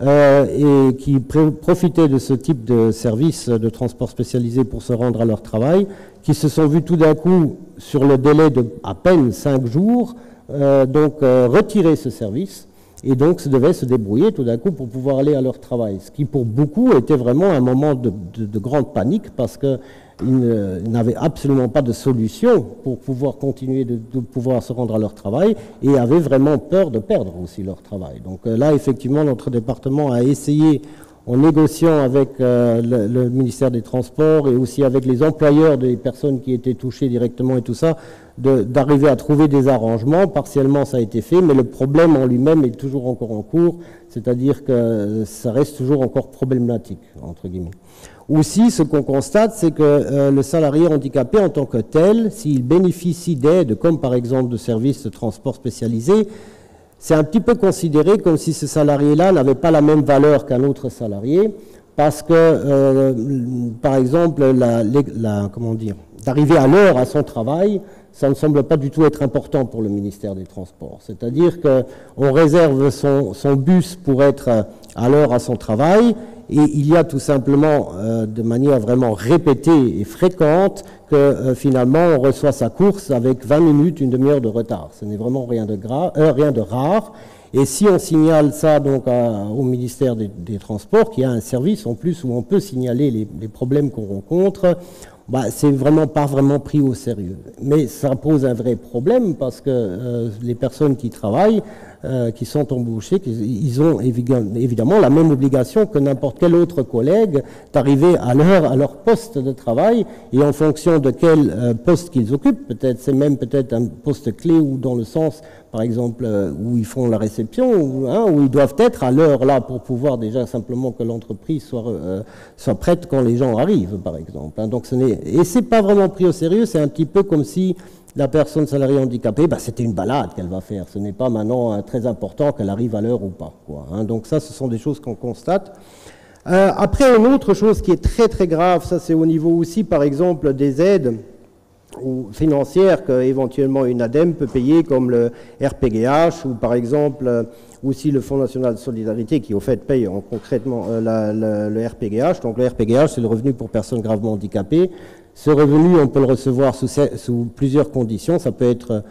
et qui profitaient de ce type de service de transport spécialisé pour se rendre à leur travail, qui se sont vus tout d'un coup, sur le délai de à peine 5 jours, retirer ce service. Et donc, se devaient se débrouiller tout d'un coup pour pouvoir aller à leur travail. Ce qui, pour beaucoup, était vraiment un moment de grande panique, parce qu'ils n'avaient absolument pas de solution pour pouvoir continuer de pouvoir se rendre à leur travail, et avaient vraiment peur de perdre aussi leur travail. Donc là, effectivement, notre département a essayé, en négociant avec le ministère des Transports et aussi avec les employeurs des personnes qui étaient touchées directement et tout ça, d'arriver à trouver des arrangements. Partiellement, ça a été fait, mais le problème en lui-même est toujours encore en cours, c'est-à-dire que ça reste toujours encore problématique, entre guillemets. Aussi, ce qu'on constate, c'est que le salarié handicapé en tant que tel, s'il bénéficie d'aides, comme par exemple de services de transport spécialisés, c'est un petit peu considéré comme si ce salarié-là n'avait pas la même valeur qu'un autre salarié, parce que, par exemple, d'arriver à l'heure à son travail, ça ne semble pas du tout être important pour le ministère des Transports. C'est-à-dire qu'on réserve son bus pour être à l'heure à son travail, et il y a tout simplement, de manière vraiment répétée et fréquente, que finalement on reçoit sa course avec 20 minutes, une demi-heure de retard. Ce n'est vraiment rien de rare. Et si on signale ça donc au ministère des Transports, qui a un service en plus où on peut signaler les problèmes qu'on rencontre, c'est vraiment pas vraiment pris au sérieux. Mais ça pose un vrai problème, parce que les personnes qui travaillent, qui sont embauchés, ils ont évidemment la même obligation que n'importe quel autre collègue d'arriver à l'heure à leur poste de travail, et en fonction de quel poste qu'ils occupent, c'est même peut-être un poste clé, ou dans le sens, par exemple, où ils font la réception, où ils doivent être à l'heure là pour pouvoir déjà simplement que l'entreprise soit prête quand les gens arrivent, par exemple. Donc et c'est pas vraiment pris au sérieux, c'est un petit peu comme si la personne salariée handicapée, c'était une balade qu'elle va faire. Ce n'est pas maintenant très important qu'elle arrive à l'heure ou pas, Donc ça, ce sont des choses qu'on constate. Après, une autre chose qui est très très grave, ça c'est au niveau aussi, par exemple, des aides ou financières qu'éventuellement une ADEME peut payer, comme le RPGH ou par exemple aussi le Fonds national de solidarité qui au fait paye concrètement le RPGH. Donc le RPGH, c'est le revenu pour personnes gravement handicapées. Ce revenu, on peut le recevoir sous plusieurs conditions. Ça peut être,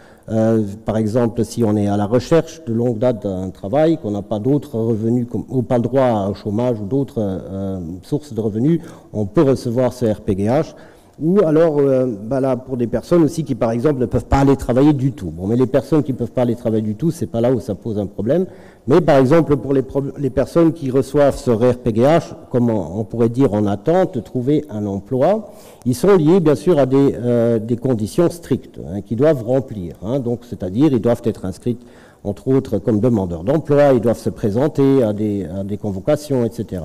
par exemple, si on est à la recherche de longue date d'un travail, qu'on n'a pas d'autres revenus, ou pas le droit au chômage ou d'autres sources de revenus, on peut recevoir ce RPGH. Ou alors, là, pour des personnes aussi qui, par exemple, ne peuvent pas aller travailler du tout. Bon, mais les personnes qui ne peuvent pas aller travailler du tout, c'est pas là où ça pose un problème. Mais, par exemple, pour les personnes qui reçoivent ce RPGH, comme on pourrait dire en attente de trouver un emploi, ils sont liés, bien sûr, à des conditions strictes qu'ils doivent remplir. Donc, c'est-à-dire, ils doivent être inscrits, entre autres, comme demandeurs d'emploi, ils doivent se présenter à des convocations, etc.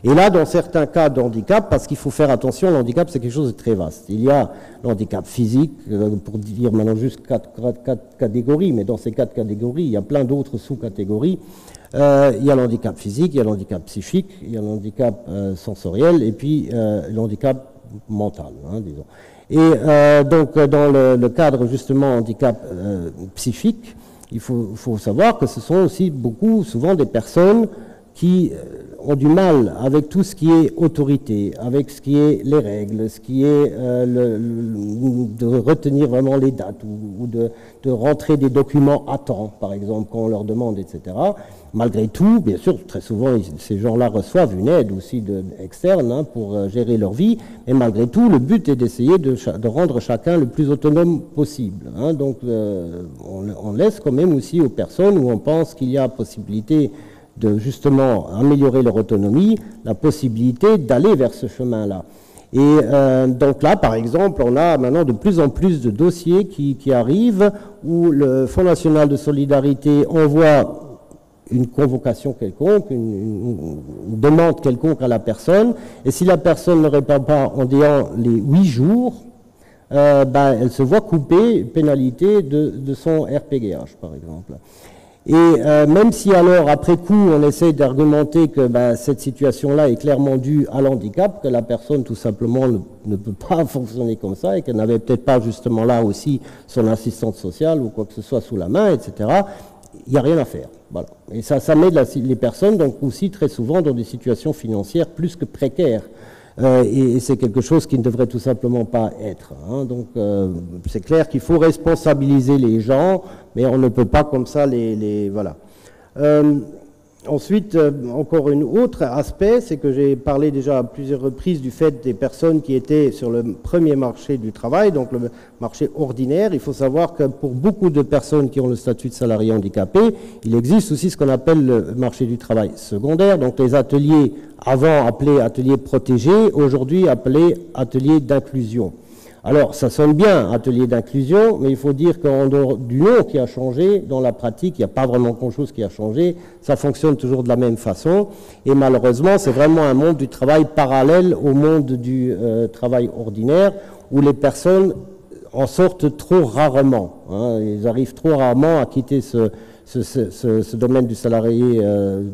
Et là, dans certains cas de handicap, parce qu'il faut faire attention, le handicap, c'est quelque chose de très vaste. Il y a le handicap physique, pour dire maintenant juste quatre catégories, mais dans ces 4 catégories, il y a plein d'autres sous-catégories. Il y a le handicap physique, il y a le handicap psychique, il y a le handicap sensoriel, et puis le handicap mental, disons. Et donc, dans le cadre, justement, handicap psychique, il faut savoir que ce sont aussi souvent des personnes qui ont du mal avec tout ce qui est autorité, avec ce qui est les règles, ce qui est de retenir vraiment les dates ou de rentrer des documents à temps, par exemple, quand on leur demande, etc. Malgré tout, bien sûr, très souvent, ces gens-là reçoivent une aide aussi externe pour gérer leur vie, mais malgré tout, le but est d'essayer de rendre chacun le plus autonome possible. Donc, on laisse quand même aussi aux personnes où on pense qu'il y a possibilité de justement améliorer leur autonomie, la possibilité d'aller vers ce chemin-là. Et donc là, par exemple, on a maintenant de plus en plus de dossiers qui arrivent où le Fonds national de solidarité envoie une convocation quelconque, une demande quelconque à la personne, et si la personne ne répond pas en disant les 8 jours, elle se voit couper pénalité de son RPGH, par exemple. Et même si alors, après coup, on essaie d'argumenter que cette situation-là est clairement due à l'handicap, que la personne tout simplement ne peut pas fonctionner comme ça et qu'elle n'avait peut-être pas justement là aussi son assistante sociale ou quoi que ce soit sous la main, etc., il n'y a rien à faire. Voilà. Et ça met les personnes donc aussi très souvent dans des situations financières plus que précaires. Et c'est quelque chose qui ne devrait tout simplement pas être. Donc c'est clair qu'il faut responsabiliser les gens, mais on ne peut pas comme ça voilà. Ensuite, encore un autre aspect, c'est que j'ai parlé déjà à plusieurs reprises du fait des personnes qui étaient sur le premier marché du travail, donc le marché ordinaire. Il faut savoir que pour beaucoup de personnes qui ont le statut de salarié handicapé, il existe aussi ce qu'on appelle le marché du travail secondaire, donc les ateliers avant appelés ateliers protégés, aujourd'hui appelés ateliers d'inclusion. Alors, ça sonne bien, atelier d'inclusion, mais il faut dire qu'en dehors du nom qui a changé, dans la pratique, il n'y a pas vraiment grand-chose qui a changé. Ça fonctionne toujours de la même façon. Et malheureusement, c'est vraiment un monde du travail parallèle au monde du travail ordinaire, où les personnes en sortent trop rarement. Ils arrivent trop rarement à quitter ce domaine du salarié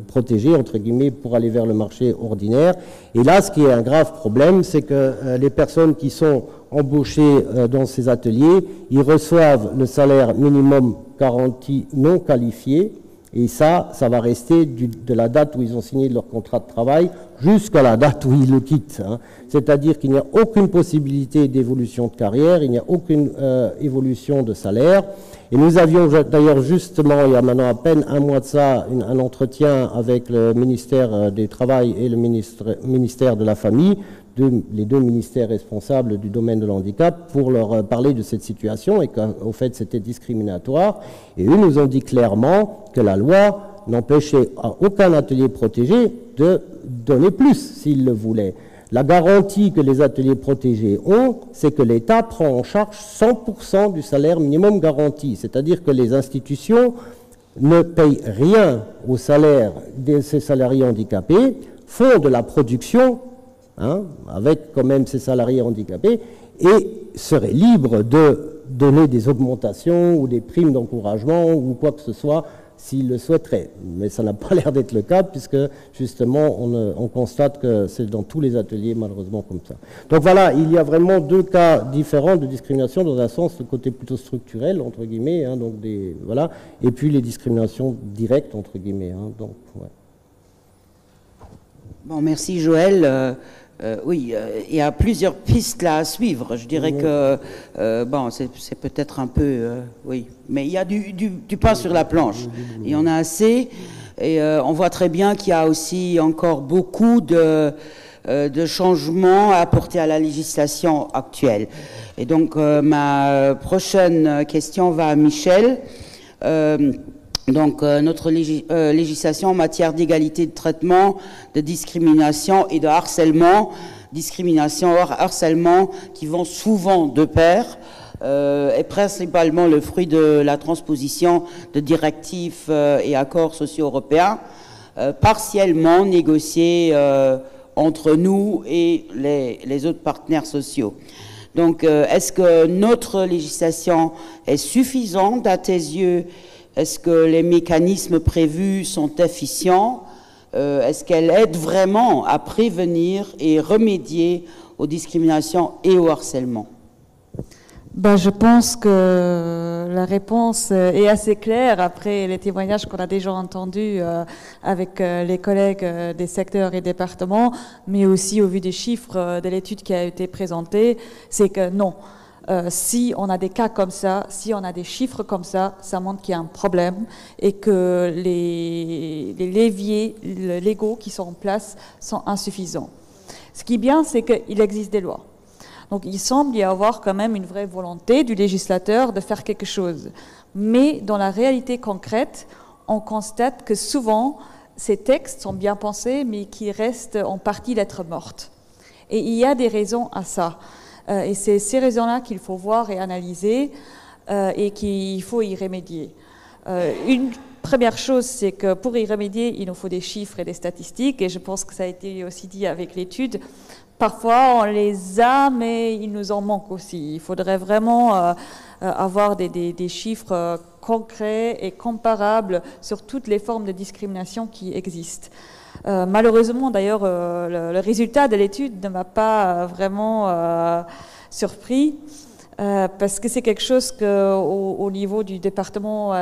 protégé, entre guillemets, pour aller vers le marché ordinaire. Et là, ce qui est un grave problème, c'est que les personnes qui sont embauchés dans ces ateliers, ils reçoivent le salaire minimum garanti non qualifié, et ça va rester de la date où ils ont signé leur contrat de travail jusqu'à la date où ils le quittent. C'est-à-dire qu'il n'y a aucune possibilité d'évolution de carrière, il n'y a aucune évolution de salaire. Et nous avions d'ailleurs justement, il y a maintenant à peine un mois de ça, un entretien avec le ministère du Travail et le ministère de la Famille, les deux ministères responsables du domaine de l'handicap, pour leur parler de cette situation et qu'au fait c'était discriminatoire. Et eux nous ont dit clairement que la loi n'empêchait à aucun atelier protégé de donner plus s'il le voulait. La garantie que les ateliers protégés ont, c'est que l'État prend en charge 100% du salaire minimum garanti. C'est-à-dire que les institutions ne payent rien au salaire de ces salariés handicapés, font de la production, avec quand même ces salariés handicapés, et seraient libres de donner des augmentations ou des primes d'encouragement ou quoi que ce soit s'ils le souhaiteraient. Mais ça n'a pas l'air d'être le cas, puisque justement, on constate que c'est dans tous les ateliers, malheureusement, comme ça. Donc voilà, il y a vraiment deux cas différents de discrimination, dans un sens, le côté plutôt structurel, entre guillemets, hein, donc voilà, et puis les discriminations directes, entre guillemets. Hein, donc, ouais. Bon, merci Joël. Oui, il y a plusieurs pistes là à suivre. Je dirais que, bon, c'est peut-être un peu, oui, mais il y a du pain sur la planche. Il y en a assez. Et on voit très bien qu'il y a aussi encore beaucoup de changements à apporter à la législation actuelle. Et donc, ma prochaine question va à Michel. Donc, notre législation en matière d'égalité de traitement, de discrimination et de harcèlement, discrimination hors harcèlement, qui vont souvent de pair, est principalement le fruit de la transposition de directives et accords socio-européens, partiellement négociés entre nous et les autres partenaires sociaux. Donc, est-ce que notre législation est suffisante à tes yeux? Est-ce que les mécanismes prévus sont efficients? Est-ce qu'elle aide vraiment à prévenir et remédier aux discriminations et au harcèlement? Ben, je pense que la réponse est assez claire après les témoignages qu'on a déjà entendus avec les collègues des secteurs et départements, mais aussi au vu des chiffres de l'étude qui a été présentée, c'est que non. Si on a des cas comme ça, si on a des chiffres comme ça montre qu'il y a un problème et que les leviers légaux qui sont en place sont insuffisants. Ce qui est bien, c'est qu'il existe des lois. Donc il semble y avoir quand même une vraie volonté du législateur de faire quelque chose. Mais dans la réalité concrète, on constate que souvent, ces textes sont bien pensés, mais qui restent en partie lettres mortes. Et il y a des raisons à ça. Et c'est ces raisons-là qu'il faut voir et analyser et qu'il faut y remédier. Une première chose, c'est que pour y remédier, il nous faut des chiffres et des statistiques, et je pense que ça a été aussi dit avec l'étude. Parfois, on les a, mais il nous en manque aussi. Il faudrait vraiment avoir des chiffres concrets et comparables sur toutes les formes de discrimination qui existent. Malheureusement, d'ailleurs, le résultat de l'étude ne m'a pas vraiment surpris, parce que c'est quelque chose qu'au niveau du département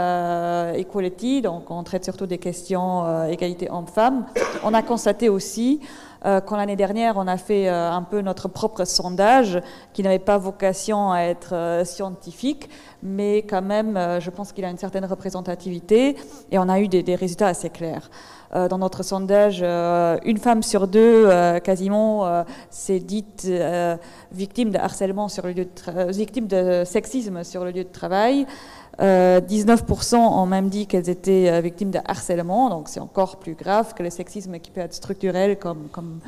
Equality, donc on traite surtout des questions égalité hommes-femmes, on a constaté aussi quand l'année dernière on a fait un peu notre propre sondage qui n'avait pas vocation à être scientifique, mais quand même je pense qu'il a une certaine représentativité et on a eu des résultats assez clairs. Dans notre sondage, une femme sur deux, quasiment, s'est dite victime de harcèlement sur le lieu victime de sexisme sur le lieu de travail. 19% ont même dit qu'elles étaient victimes de harcèlement, donc c'est encore plus grave que le sexisme qui peut être structurel, comme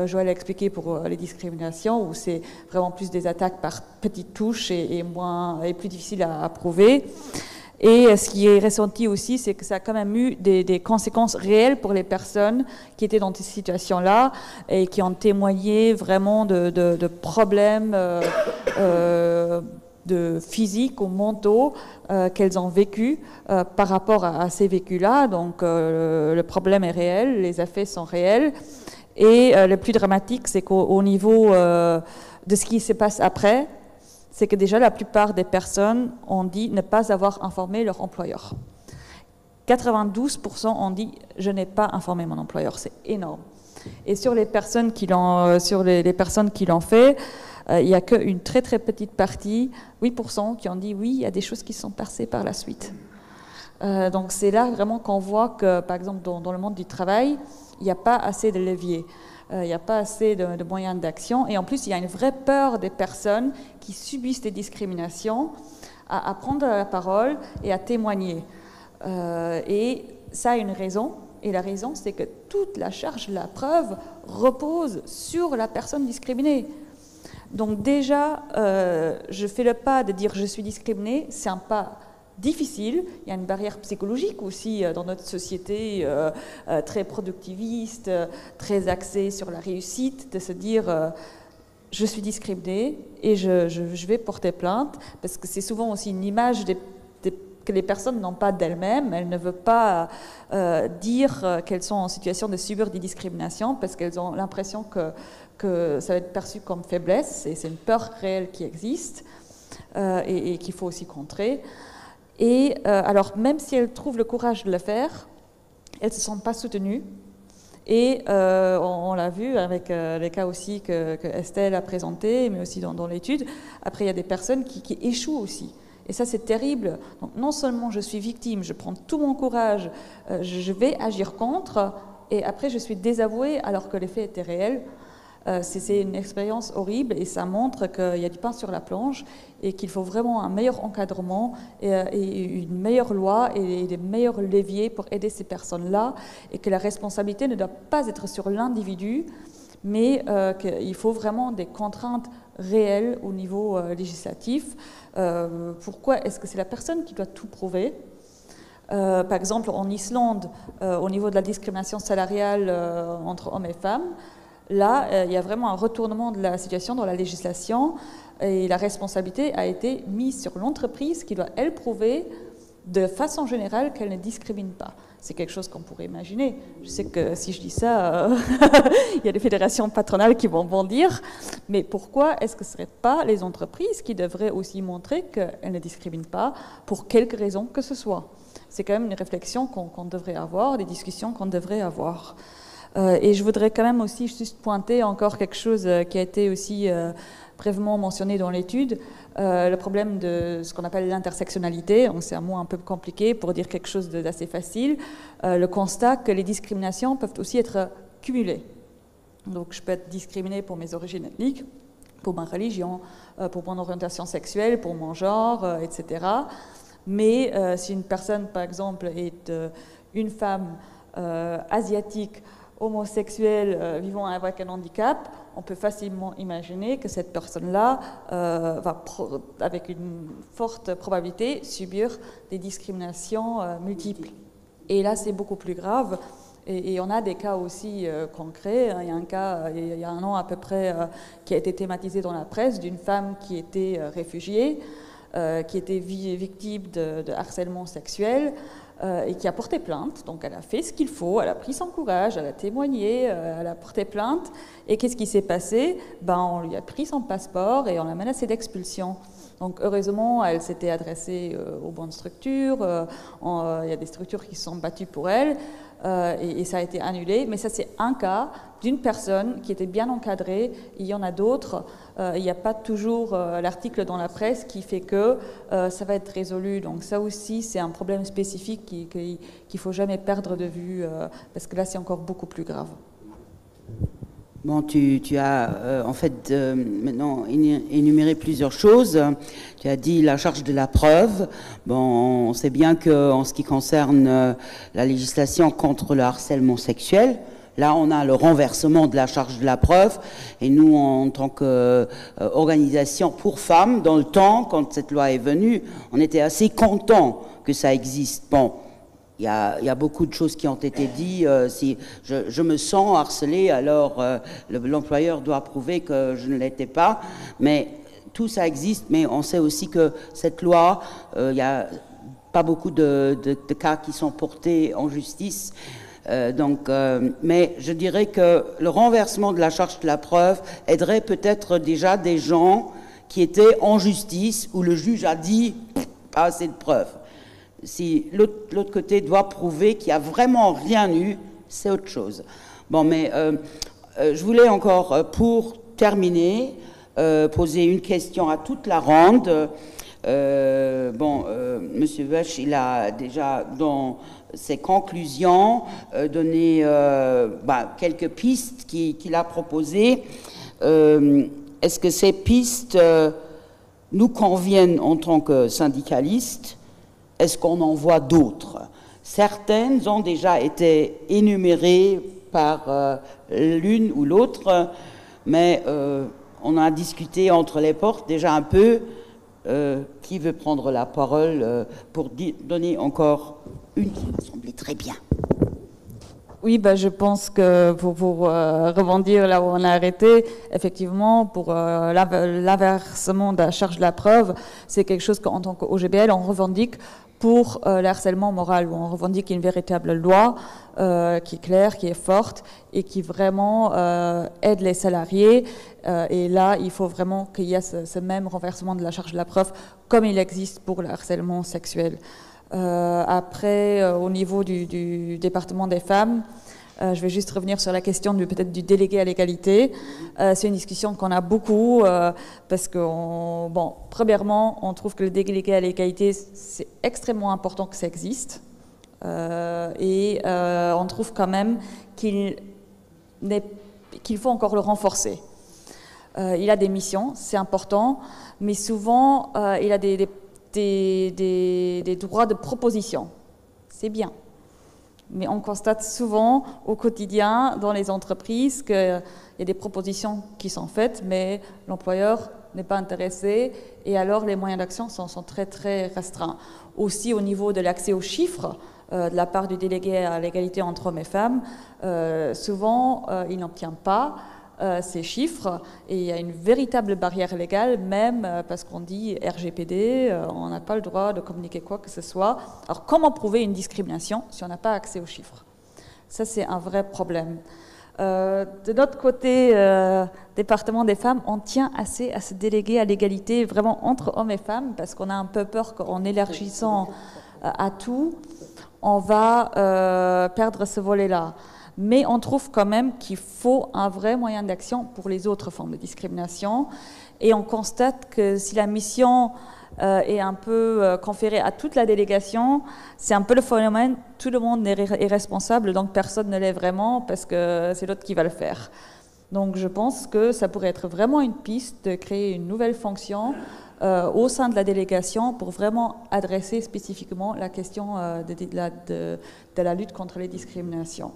Joël a expliqué pour les discriminations, où c'est vraiment plus des attaques par petites touches et plus difficile à prouver. Et ce qui est ressenti aussi, c'est que ça a quand même eu des conséquences réelles pour les personnes qui étaient dans ces situations-là et qui ont témoigné vraiment de problèmes de physiques ou mentaux qu'elles ont vécu par rapport à ces vécus-là. Donc le problème est réel, les effets sont réels. Et le plus dramatique, c'est qu'au niveau de ce qui se passe après, c'est que déjà la plupart des personnes ont dit ne pas avoir informé leur employeur. 92% ont dit je n'ai pas informé mon employeur, c'est énorme. Et sur les personnes qui l'ont fait, il n'y a qu'une très très petite partie, 8%, qui ont dit oui, il y a des choses qui sont passées par la suite. Donc c'est là vraiment qu'on voit que, par exemple, dans le monde du travail, il n'y a pas assez de leviers. Il n'y a pas assez de moyens d'action. Et en plus, il y a une vraie peur des personnes qui subissent des discriminations à prendre la parole et à témoigner. Et ça a une raison. Et la raison, c'est que toute la charge de la preuve repose sur la personne discriminée. Donc déjà, je fais le pas de dire je suis discriminée, c'est un pas difficile. Il y a une barrière psychologique aussi dans notre société très productiviste, très axée sur la réussite, de se dire je suis discriminée et je vais porter plainte, parce que c'est souvent aussi une image des que les personnes n'ont pas d'elles-mêmes. Elles ne veulent pas dire qu'elles sont en situation de subir des discriminations parce qu'elles ont l'impression que ça va être perçu comme faiblesse, et c'est une peur réelle qui existe et qu'il faut aussi contrer. Et alors, même si elles trouvent le courage de le faire, elles ne se sentent pas soutenues. Et on l'a vu avec les cas aussi que Estelle a présentés, mais aussi dans l'étude. Après, il y a des personnes qui échouent aussi. Et ça, c'est terrible. Donc, non seulement je suis victime, je prends tout mon courage, je vais agir contre, et après, je suis désavouée alors que les faits étaient réels. C'est une expérience horrible, et ça montre qu'il y a du pain sur la planche et qu'il faut vraiment un meilleur encadrement et une meilleure loi et des meilleurs leviers pour aider ces personnes-là, et que la responsabilité ne doit pas être sur l'individu, mais qu'il faut vraiment des contraintes réelles au niveau législatif. Pourquoi est-ce que c'est la personne qui doit tout prouver ? Par exemple, en Islande, au niveau de la discrimination salariale entre hommes et femmes, là, il y a vraiment un retournement de la situation dans la législation, et la responsabilité a été mise sur l'entreprise qui doit, elle, prouver de façon générale qu'elle ne discrimine pas. C'est quelque chose qu'on pourrait imaginer. Je sais que si je dis ça, il y a des fédérations patronales qui vont bondir, mais pourquoi est-ce que ce ne seraient pas les entreprises qui devraient aussi montrer qu'elles ne discriminent pas pour quelque raison que ce soit? C'est quand même une réflexion qu'on devrait avoir, des discussions qu'on devrait avoir. Et je voudrais quand même aussi juste pointer encore quelque chose qui a été aussi brièvement mentionné dans l'étude, le problème de ce qu'on appelle l'intersectionnalité. C'est un mot un peu compliqué pour dire quelque chose d'assez facile. Le constat que les discriminations peuvent aussi être cumulées. Donc je peux être discriminée pour mes origines ethniques, pour ma religion, pour mon orientation sexuelle, pour mon genre, etc. Mais si une personne, par exemple, est une femme asiatique, homosexuelle, vivant avec un handicap, on peut facilement imaginer que cette personne-là va, avec une forte probabilité, subir des discriminations multiples. Et là, c'est beaucoup plus grave. Et on a des cas aussi concrets. Il y a un cas, il y a un an à peu près, qui a été thématisé dans la presse, d'une femme qui était réfugiée, qui était victime de harcèlement sexuel, et qui a porté plainte. Donc elle a fait ce qu'il faut, elle a pris son courage, elle a témoigné, elle a porté plainte. Et qu'est-ce qui s'est passé? On lui a pris son passeport et on l'a menacé d'expulsion. Donc heureusement, elle s'était adressée aux bonnes structures. Il y a des structures qui se sont battues pour elle. Et ça a été annulé. Mais ça, c'est un cas d'une personne qui était bien encadrée. Il y en a d'autres. Il n'y a pas toujours l'article dans la presse qui fait que ça va être résolu. Donc ça aussi, c'est un problème spécifique qu'il ne faut jamais perdre de vue, parce que là, c'est encore beaucoup plus grave. Bon, tu as en fait maintenant énuméré plusieurs choses. Tu as dit la charge de la preuve. Bon, on sait bien qu'en ce qui concerne la législation contre le harcèlement sexuel, là, on a le renversement de la charge de la preuve. Et nous, en tant qu'organisation pour femmes, dans le temps, quand cette loi est venue, on était assez contents que ça existe. Bon. Il y a beaucoup de choses qui ont été dites. Si je me sens harcelée, alors l'employeur doit prouver que je ne l'étais pas. Mais tout ça existe, mais on sait aussi que cette loi, il n'y a pas beaucoup de cas qui sont portés en justice. Mais je dirais que le renversement de la charge de la preuve aiderait peut-être déjà des gens qui étaient en justice où le juge a dit pas assez de preuves. Si l'autre côté doit prouver qu'il n'y a vraiment rien eu, c'est autre chose. Bon, mais je voulais encore, pour terminer, poser une question à toute la ronde. Monsieur Wesch, il a déjà, dans ses conclusions, donné quelques pistes qu'il a proposées. Est-ce que ces pistes nous conviennent en tant que syndicalistes? Est-ce qu'on en voit d'autres? Certaines ont déjà été énumérées par l'une ou l'autre, mais on a discuté entre les portes déjà un peu. Qui veut prendre la parole pour donner encore une qui m'a semblé très bien? Oui, je pense que pour rebondir là où on a arrêté, effectivement, pour l'inversement de la charge de la preuve, c'est quelque chose qu'en tant qu'OGBL, on revendique pour le harcèlement moral, où on revendique une véritable loi qui est claire, qui est forte et qui vraiment aide les salariés. Et là, il faut vraiment qu'il y ait ce même renversement de la charge de la preuve comme il existe pour le harcèlement sexuel. Après, au niveau du département des femmes, je vais juste revenir sur la question peut-être du délégué à l'égalité. C'est une discussion qu'on a beaucoup parce que, premièrement, on trouve que le délégué à l'égalité, c'est extrêmement important que ça existe. Et on trouve quand même qu'il faut encore le renforcer. Il a des missions, c'est important, mais souvent, il a des droits de proposition. C'est bien. Mais on constate souvent au quotidien dans les entreprises qu'il y a des propositions qui sont faites, mais l'employeur n'est pas intéressé et alors les moyens d'action sont très très restreints. Aussi au niveau de l'accès aux chiffres de la part du délégué à l'égalité entre hommes et femmes, souvent il n'obtient pas ces chiffres et il y a une véritable barrière légale, même parce qu'on dit RGPD, on n'a pas le droit de communiquer quoi que ce soit. Alors comment prouver une discrimination si on n'a pas accès aux chiffres? Ça c'est un vrai problème. De notre côté, département des femmes, on tient assez à se déléguer à l'égalité vraiment entre hommes et femmes parce qu'on a un peu peur qu'en élargissant à tout, on va perdre ce volet-là. Mais on trouve quand même qu'il faut un vrai moyen d'action pour les autres formes de discrimination. Et on constate que si la mission est un peu conférée à toute la délégation, c'est un peu le phénomène, tout le monde est responsable, donc personne ne l'est vraiment parce que c'est l'autre qui va le faire. Donc je pense que ça pourrait être vraiment une piste de créer une nouvelle fonction au sein de la délégation pour vraiment adresser spécifiquement la question de la lutte contre les discriminations.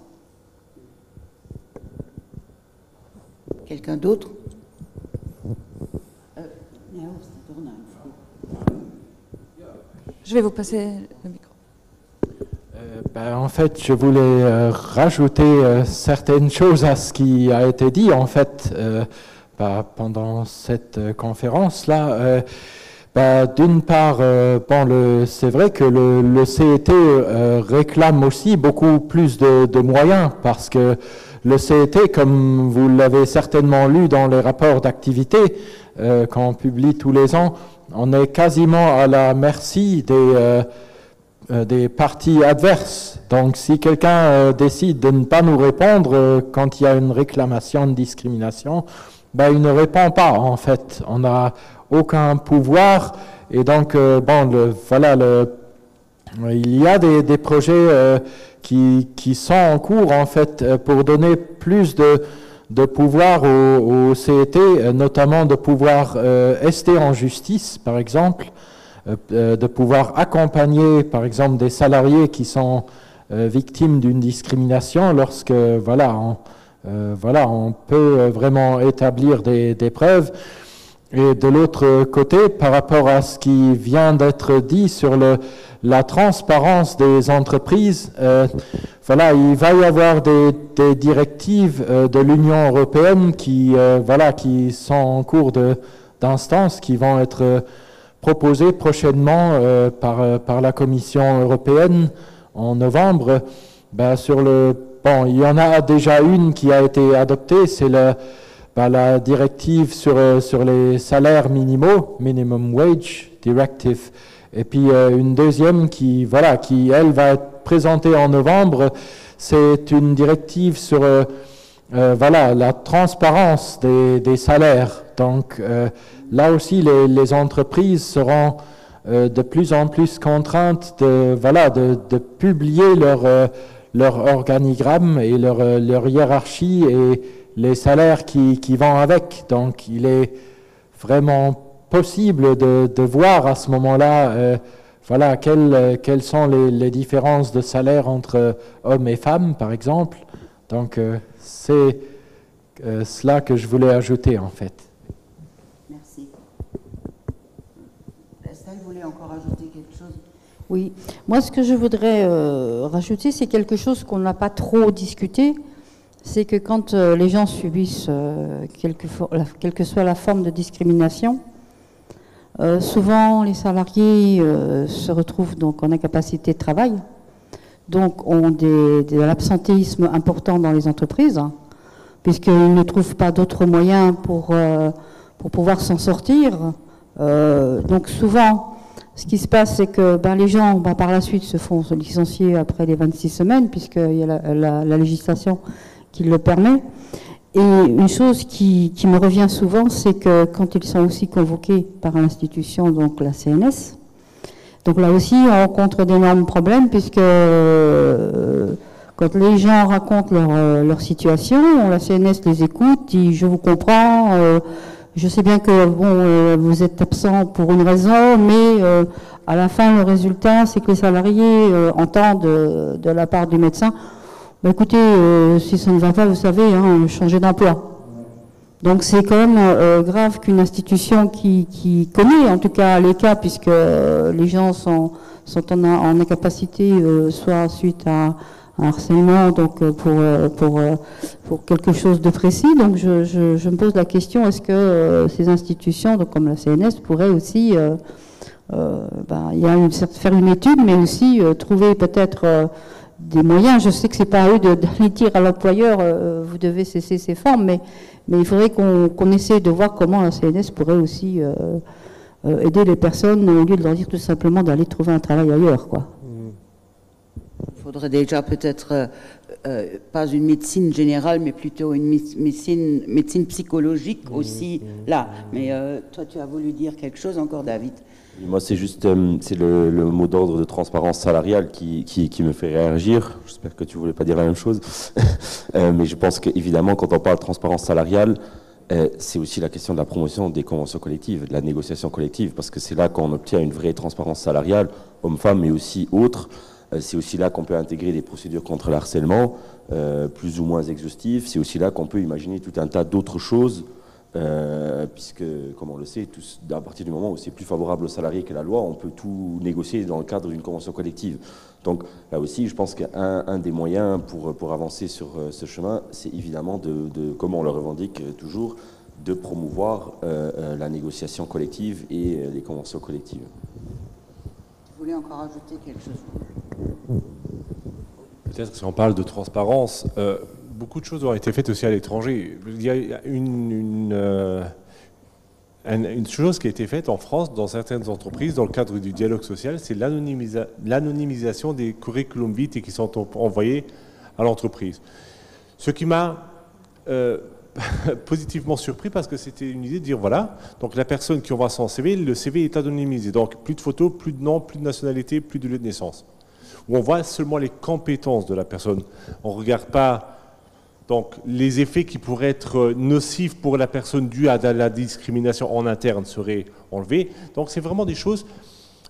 Quelqu'un d'autre? Je vais vous passer le micro. En fait, je voulais rajouter certaines choses à ce qui a été dit en fait pendant cette conférence-là. D'une part, c'est vrai que le CET réclame aussi beaucoup plus de moyens parce que le CET, comme vous l'avez certainement lu dans les rapports d'activité qu'on publie tous les ans, on est quasiment à la merci des parties adverses. Donc si quelqu'un décide de ne pas nous répondre quand il y a une réclamation de discrimination, il ne répond pas en fait. On n'a aucun pouvoir et donc il y a des projets qui sont en cours en fait pour donner plus de pouvoir au CET, notamment de pouvoir ester en justice par exemple, de pouvoir accompagner par exemple des salariés qui sont victimes d'une discrimination lorsque on peut vraiment établir des preuves. Et de l'autre côté, par rapport à ce qui vient d'être dit sur la transparence des entreprises, il va y avoir des directives de l'Union européenne qui sont en cours d'instance, qui vont être proposées prochainement par la Commission européenne en novembre. Il y en a déjà une qui a été adoptée, c'est la directive sur les salaires minimaux, Minimum Wage Directive, et puis une deuxième qui elle va être présentée en novembre, c'est une directive sur la transparence des salaires. Donc là aussi les entreprises seront de plus en plus contraintes de publier leur organigramme et leur hiérarchie et les salaires qui vont avec. Donc il est vraiment possible de voir à ce moment-là quelles sont les différences de salaire entre hommes et femmes par exemple. Donc c'est cela que je voulais ajouter en fait. Merci. Estelle voulait encore ajouter quelque chose? Oui, moi ce que je voudrais rajouter, c'est quelque chose qu'on n'a pas trop discuté. C'est que quand les gens subissent quelle que soit la forme de discrimination, Souvent, les salariés se retrouvent donc en incapacité de travail, donc ont de l'absentéisme important dans les entreprises, hein, puisqu'ils ne trouvent pas d'autres moyens pour pouvoir s'en sortir. Donc souvent, ce qui se passe, c'est que les gens, par la suite, se font licencier après les 26 semaines, puisqu'il y a la législation qui le permet. Et une chose qui me revient souvent, c'est que quand ils sont aussi convoqués par l'institution, donc la CNS, donc là aussi on rencontre d'énormes problèmes, puisque quand les gens racontent leur situation, la CNS les écoute, dit je vous comprends, je sais bien que vous êtes absent pour une raison, mais à la fin le résultat c'est que les salariés entendent de la part du médecin, écoutez, si ça ne va pas, vous savez, hein, changez d'emploi. Donc c'est quand même grave qu'une institution qui connaît en tout cas les cas, puisque les gens sont en incapacité, soit suite à un harcèlement, donc pour quelque chose de précis. Donc je me pose la question, est-ce que ces institutions, donc comme la CNS, pourraient aussi faire une étude, mais aussi trouver peut-être des moyens. Je sais que c'est pas à eux d'aller dire à l'employeur vous devez cesser ces formes, mais il faudrait qu'on essaie de voir comment la CNS pourrait aussi aider les personnes au lieu de leur dire tout simplement d'aller trouver un travail ailleurs, quoi. Il faudrait déjà peut-être pas une médecine générale, mais plutôt une médecine psychologique aussi là. Mais toi, tu as voulu dire quelque chose encore, David? Moi, c'est juste c'est le mot d'ordre de transparence salariale qui me fait réagir. J'espère que tu ne voulais pas dire la même chose. Mais je pense qu'évidemment, quand on parle de transparence salariale, c'est aussi la question de la promotion des conventions collectives, de la négociation collective, parce que c'est là qu'on obtient une vraie transparence salariale, hommes-femmes, mais aussi autres. C'est aussi là qu'on peut intégrer des procédures contre le harcèlement, plus ou moins exhaustives. C'est aussi là qu'on peut imaginer tout un tas d'autres choses, puisque, comme on le sait, à partir du moment où c'est plus favorable aux salariés que la loi, on peut tout négocier dans le cadre d'une convention collective. Donc là aussi, je pense qu'un des moyens pour avancer sur ce chemin, c'est évidemment comme on le revendique toujours, de promouvoir la négociation collective et les conventions collectives. Vous voulez encore ajouter quelque chose? Peut-être que si on parle de transparence, beaucoup de choses ont été faites aussi à l'étranger. Il y a une chose qui a été faite en France dans certaines entreprises dans le cadre du dialogue social, c'est l'anonymisation des curriculum vitae qui sont envoyés à l'entreprise. Ce qui m'a positivement surpris, parce que c'était une idée de dire voilà, donc la personne qui envoie son CV, le CV est anonymisé, donc plus de photos, plus de nom, plus de nationalité, plus de lieu de naissance, où on voit seulement les compétences de la personne. On ne regarde pas donc les effets qui pourraient être nocifs pour la personne due à la discrimination en interne seraient enlevés. Donc c'est vraiment des choses,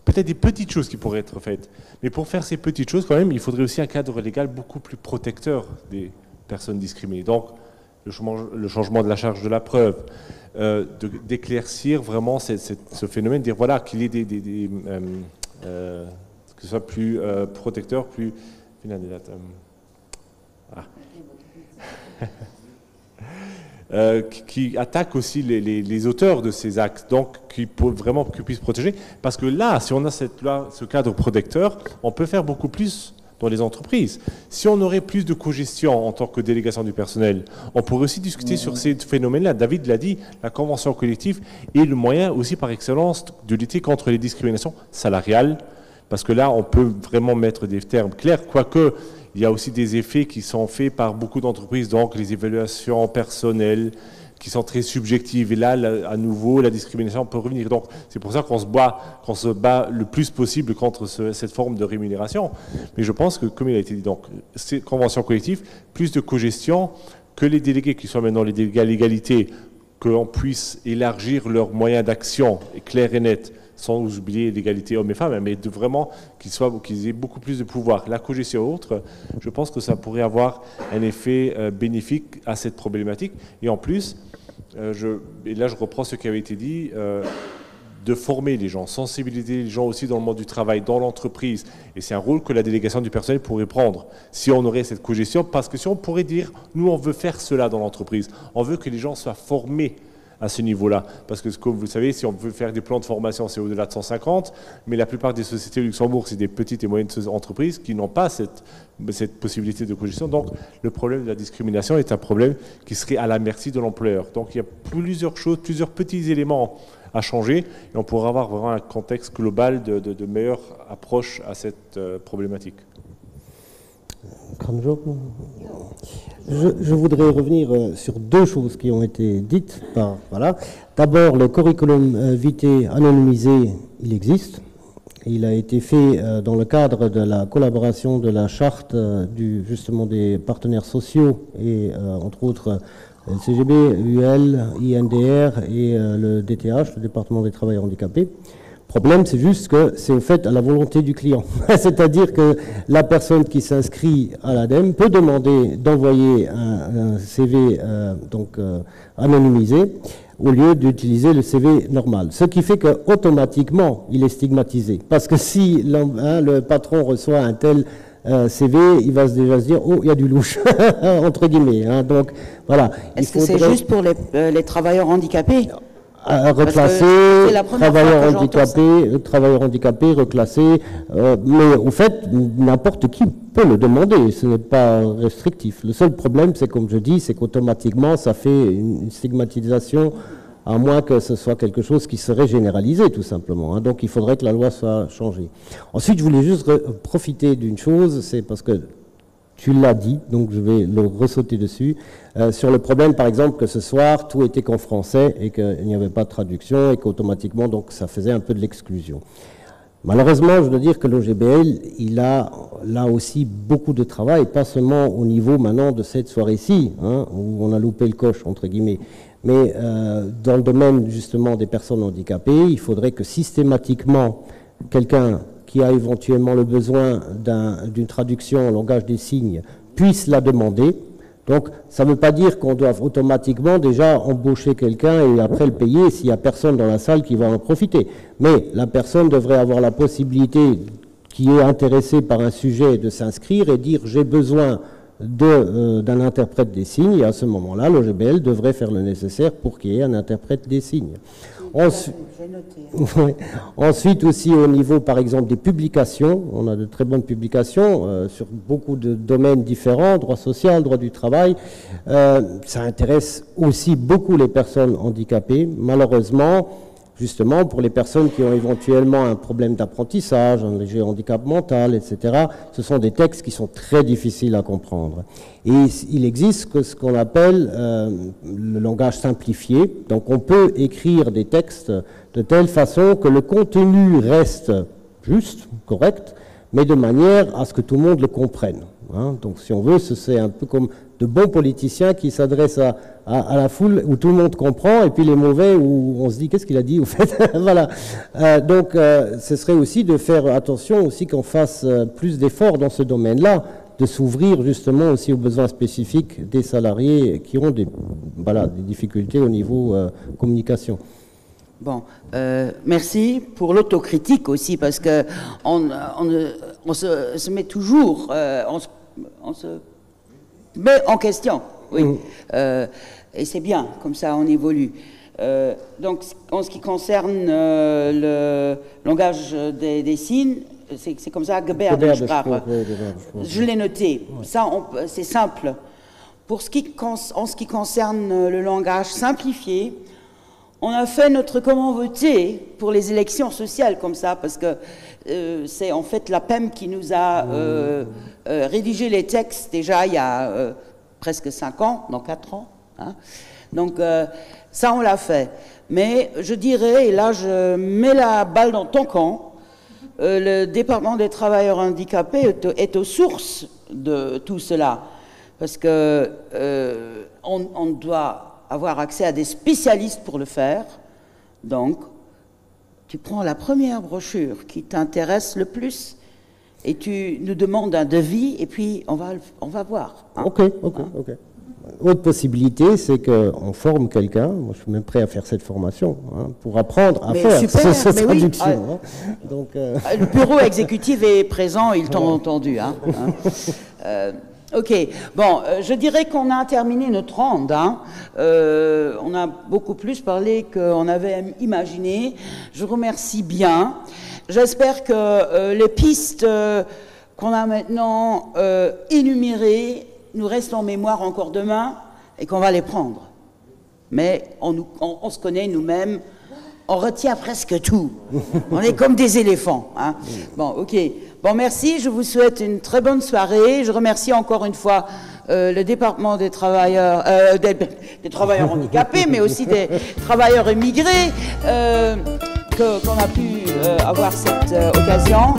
peut-être des petites choses qui pourraient être faites, mais pour faire ces petites choses quand même, il faudrait aussi un cadre légal beaucoup plus protecteur des personnes discriminées. Donc le changement de la charge de la preuve, d'éclaircir vraiment ce phénomène, de dire voilà qu'il y ait que ce soit plus protecteur, plus... qui attaque aussi les auteurs de ces actes, donc qui puissent protéger, parce que là, si on a ce cadre protecteur, on peut faire beaucoup plus dans les entreprises. Si on aurait plus de cogestion en tant que délégation du personnel, on pourrait aussi discuter sur ces phénomènes-là. David l'a dit, la convention collective est le moyen aussi par excellence de lutter contre les discriminations salariales, parce que là, on peut vraiment mettre des termes clairs, quoique il y a aussi des effets qui sont faits par beaucoup d'entreprises, donc les évaluations personnelles qui sont très subjectives. Et là, à nouveau, la discrimination peut revenir. Donc, c'est pour ça qu'on se bat le plus possible contre cette forme de rémunération. Mais je pense que, comme il a été dit, donc, ces conventions collectives, plus de cogestion, que les délégués qui sont maintenant les délégués à l'égalité, qu'on puisse élargir leurs moyens d'action, clairs et nets, sans oublier l'égalité hommes et femmes, mais de vraiment qu'ils aient beaucoup plus de pouvoir. La cogestion et autres, je pense que ça pourrait avoir un effet bénéfique à cette problématique. Et en plus, et là je reprends ce qui avait été dit, de former les gens, sensibiliser les gens aussi dans le monde du travail, dans l'entreprise. Et c'est un rôle que la délégation du personnel pourrait prendre, si on aurait cette cogestion, parce que si on pourrait dire, nous on veut faire cela dans l'entreprise, on veut que les gens soient formés à ce niveau-là. Parce que, comme vous le savez, si on veut faire des plans de formation, c'est au-delà de 150, mais la plupart des sociétés au Luxembourg, c'est des petites et moyennes entreprises qui n'ont pas cette possibilité de cogestion. Donc, le problème de la discrimination est un problème qui serait à la merci de l'employeur. Donc, il y a plusieurs choses, plusieurs petits éléments à changer, et on pourra avoir vraiment un contexte global de meilleure approche à cette problématique. Je voudrais revenir sur deux choses qui ont été dites. Voilà. D'abord, le curriculum vitae anonymisé, il existe. Il a été fait dans le cadre de la collaboration de la charte justement des partenaires sociaux et entre autres le CGB, UL, INDR et le DTH, le département des travailleurs handicapés. Le problème, c'est juste que c'est au fait à la volonté du client. C'est-à-dire que la personne qui s'inscrit à l'ADEME peut demander d'envoyer un CV anonymisé au lieu d'utiliser le CV normal. Ce qui fait qu'automatiquement, il est stigmatisé. Parce que si le patron reçoit un tel CV, il va déjà se dire « Oh, il y a du louche », entre guillemets. Donc, voilà. Est-ce que c'est juste pour les travailleurs handicapés ? Reclassés, travailleurs handicapés, reclassés, mais au fait, n'importe qui peut le demander, ce n'est pas restrictif. Le seul problème, c'est comme je dis, c'est qu'automatiquement, ça fait une stigmatisation, à moins que ce soit quelque chose qui serait généralisé, tout simplement. Donc, il faudrait que la loi soit changée. Ensuite, je voulais juste profiter d'une chose, c'est parce que tu l'as dit, donc je vais le ressauter dessus, sur le problème, par exemple, que ce soir, tout était qu'en français et qu'il n'y avait pas de traduction et qu'automatiquement, donc, ça faisait un peu de l'exclusion. Malheureusement, je dois dire que l'OGBL, il a là aussi beaucoup de travail, pas seulement au niveau maintenant de cette soirée-ci, où on a loupé le coche, entre guillemets, mais dans le domaine justement des personnes handicapées, il faudrait que systématiquement, quelqu'un qui a éventuellement le besoin d'une traduction en langage des signes puisse la demander. Donc, ça ne veut pas dire qu'on doit automatiquement déjà embaucher quelqu'un et après le payer s'il n'y a personne dans la salle qui va en profiter. Mais la personne devrait avoir la possibilité, qui est intéressée par un sujet, de s'inscrire et dire « j'ai besoin d'un interprète des signes », et à ce moment-là, l'OGBL devrait faire le nécessaire pour qu'il y ait un interprète des signes. Ensuite aussi au niveau par exemple des publications, on a de très bonnes publications sur beaucoup de domaines différents, droit social, droit du travail, ça intéresse aussi beaucoup les personnes handicapées. Malheureusement, justement pour les personnes qui ont éventuellement un problème d'apprentissage, un léger handicap mental, etc., ce sont des textes qui sont très difficiles à comprendre. Et il existe ce qu'on appelle le langage simplifié. Donc on peut écrire des textes de telle façon que le contenu reste juste, correct, mais de manière à ce que tout le monde le comprenne. Donc si on veut, c'est un peu comme de bons politiciens qui s'adressent à la foule où tout le monde comprend, et puis les mauvais où on se dit qu'est-ce qu'il a dit au fait. Voilà. Donc ce serait aussi de faire attention aussi qu'on fasse plus d'efforts dans ce domaine-là, de s'ouvrir justement aussi aux besoins spécifiques des salariés qui ont des difficultés au niveau communication. Bon, merci pour l'autocritique aussi, parce que on se met toujours, on se met en question, oui, et c'est bien, comme ça on évolue. Donc, en ce qui concerne le langage des signes, c'est comme ça, Gebärdensprache. Je l'ai noté. Ça, c'est simple. En ce qui concerne le langage simplifié, on a fait notre comment voter pour les élections sociales comme ça, parce que c'est en fait la PEM qui nous a rédigé les textes déjà il y a presque 5 ans, dans 4 ans. Donc ça, on l'a fait. Mais je dirais, et là je mets la balle dans ton camp, le département des travailleurs handicapés est aux sources de tout cela, parce que on doit avoir accès à des spécialistes pour le faire. Donc, tu prends la première brochure qui t'intéresse le plus et tu nous demandes un devis et puis on va voir. Ok. Autre possibilité, c'est qu'on forme quelqu'un, moi je suis même prêt à faire cette formation, pour apprendre à faire cette traduction. Donc, le bureau exécutif est présent, ils t'ont entendu. Ok, bon, je dirais qu'on a terminé notre ronde. Hein. On a beaucoup plus parlé qu'on avait imaginé. Je vous remercie bien. J'espère que les pistes qu'on a maintenant énumérées nous restent en mémoire encore demain et qu'on va les prendre. Mais on se connaît nous-mêmes, on retient presque tout. On est comme des éléphants. Hein. Bon, ok. Bon, merci, je vous souhaite une très bonne soirée. Je remercie encore une fois le département des travailleurs, des travailleurs handicapés, mais aussi des travailleurs immigrés, qu'on a pu avoir cette occasion.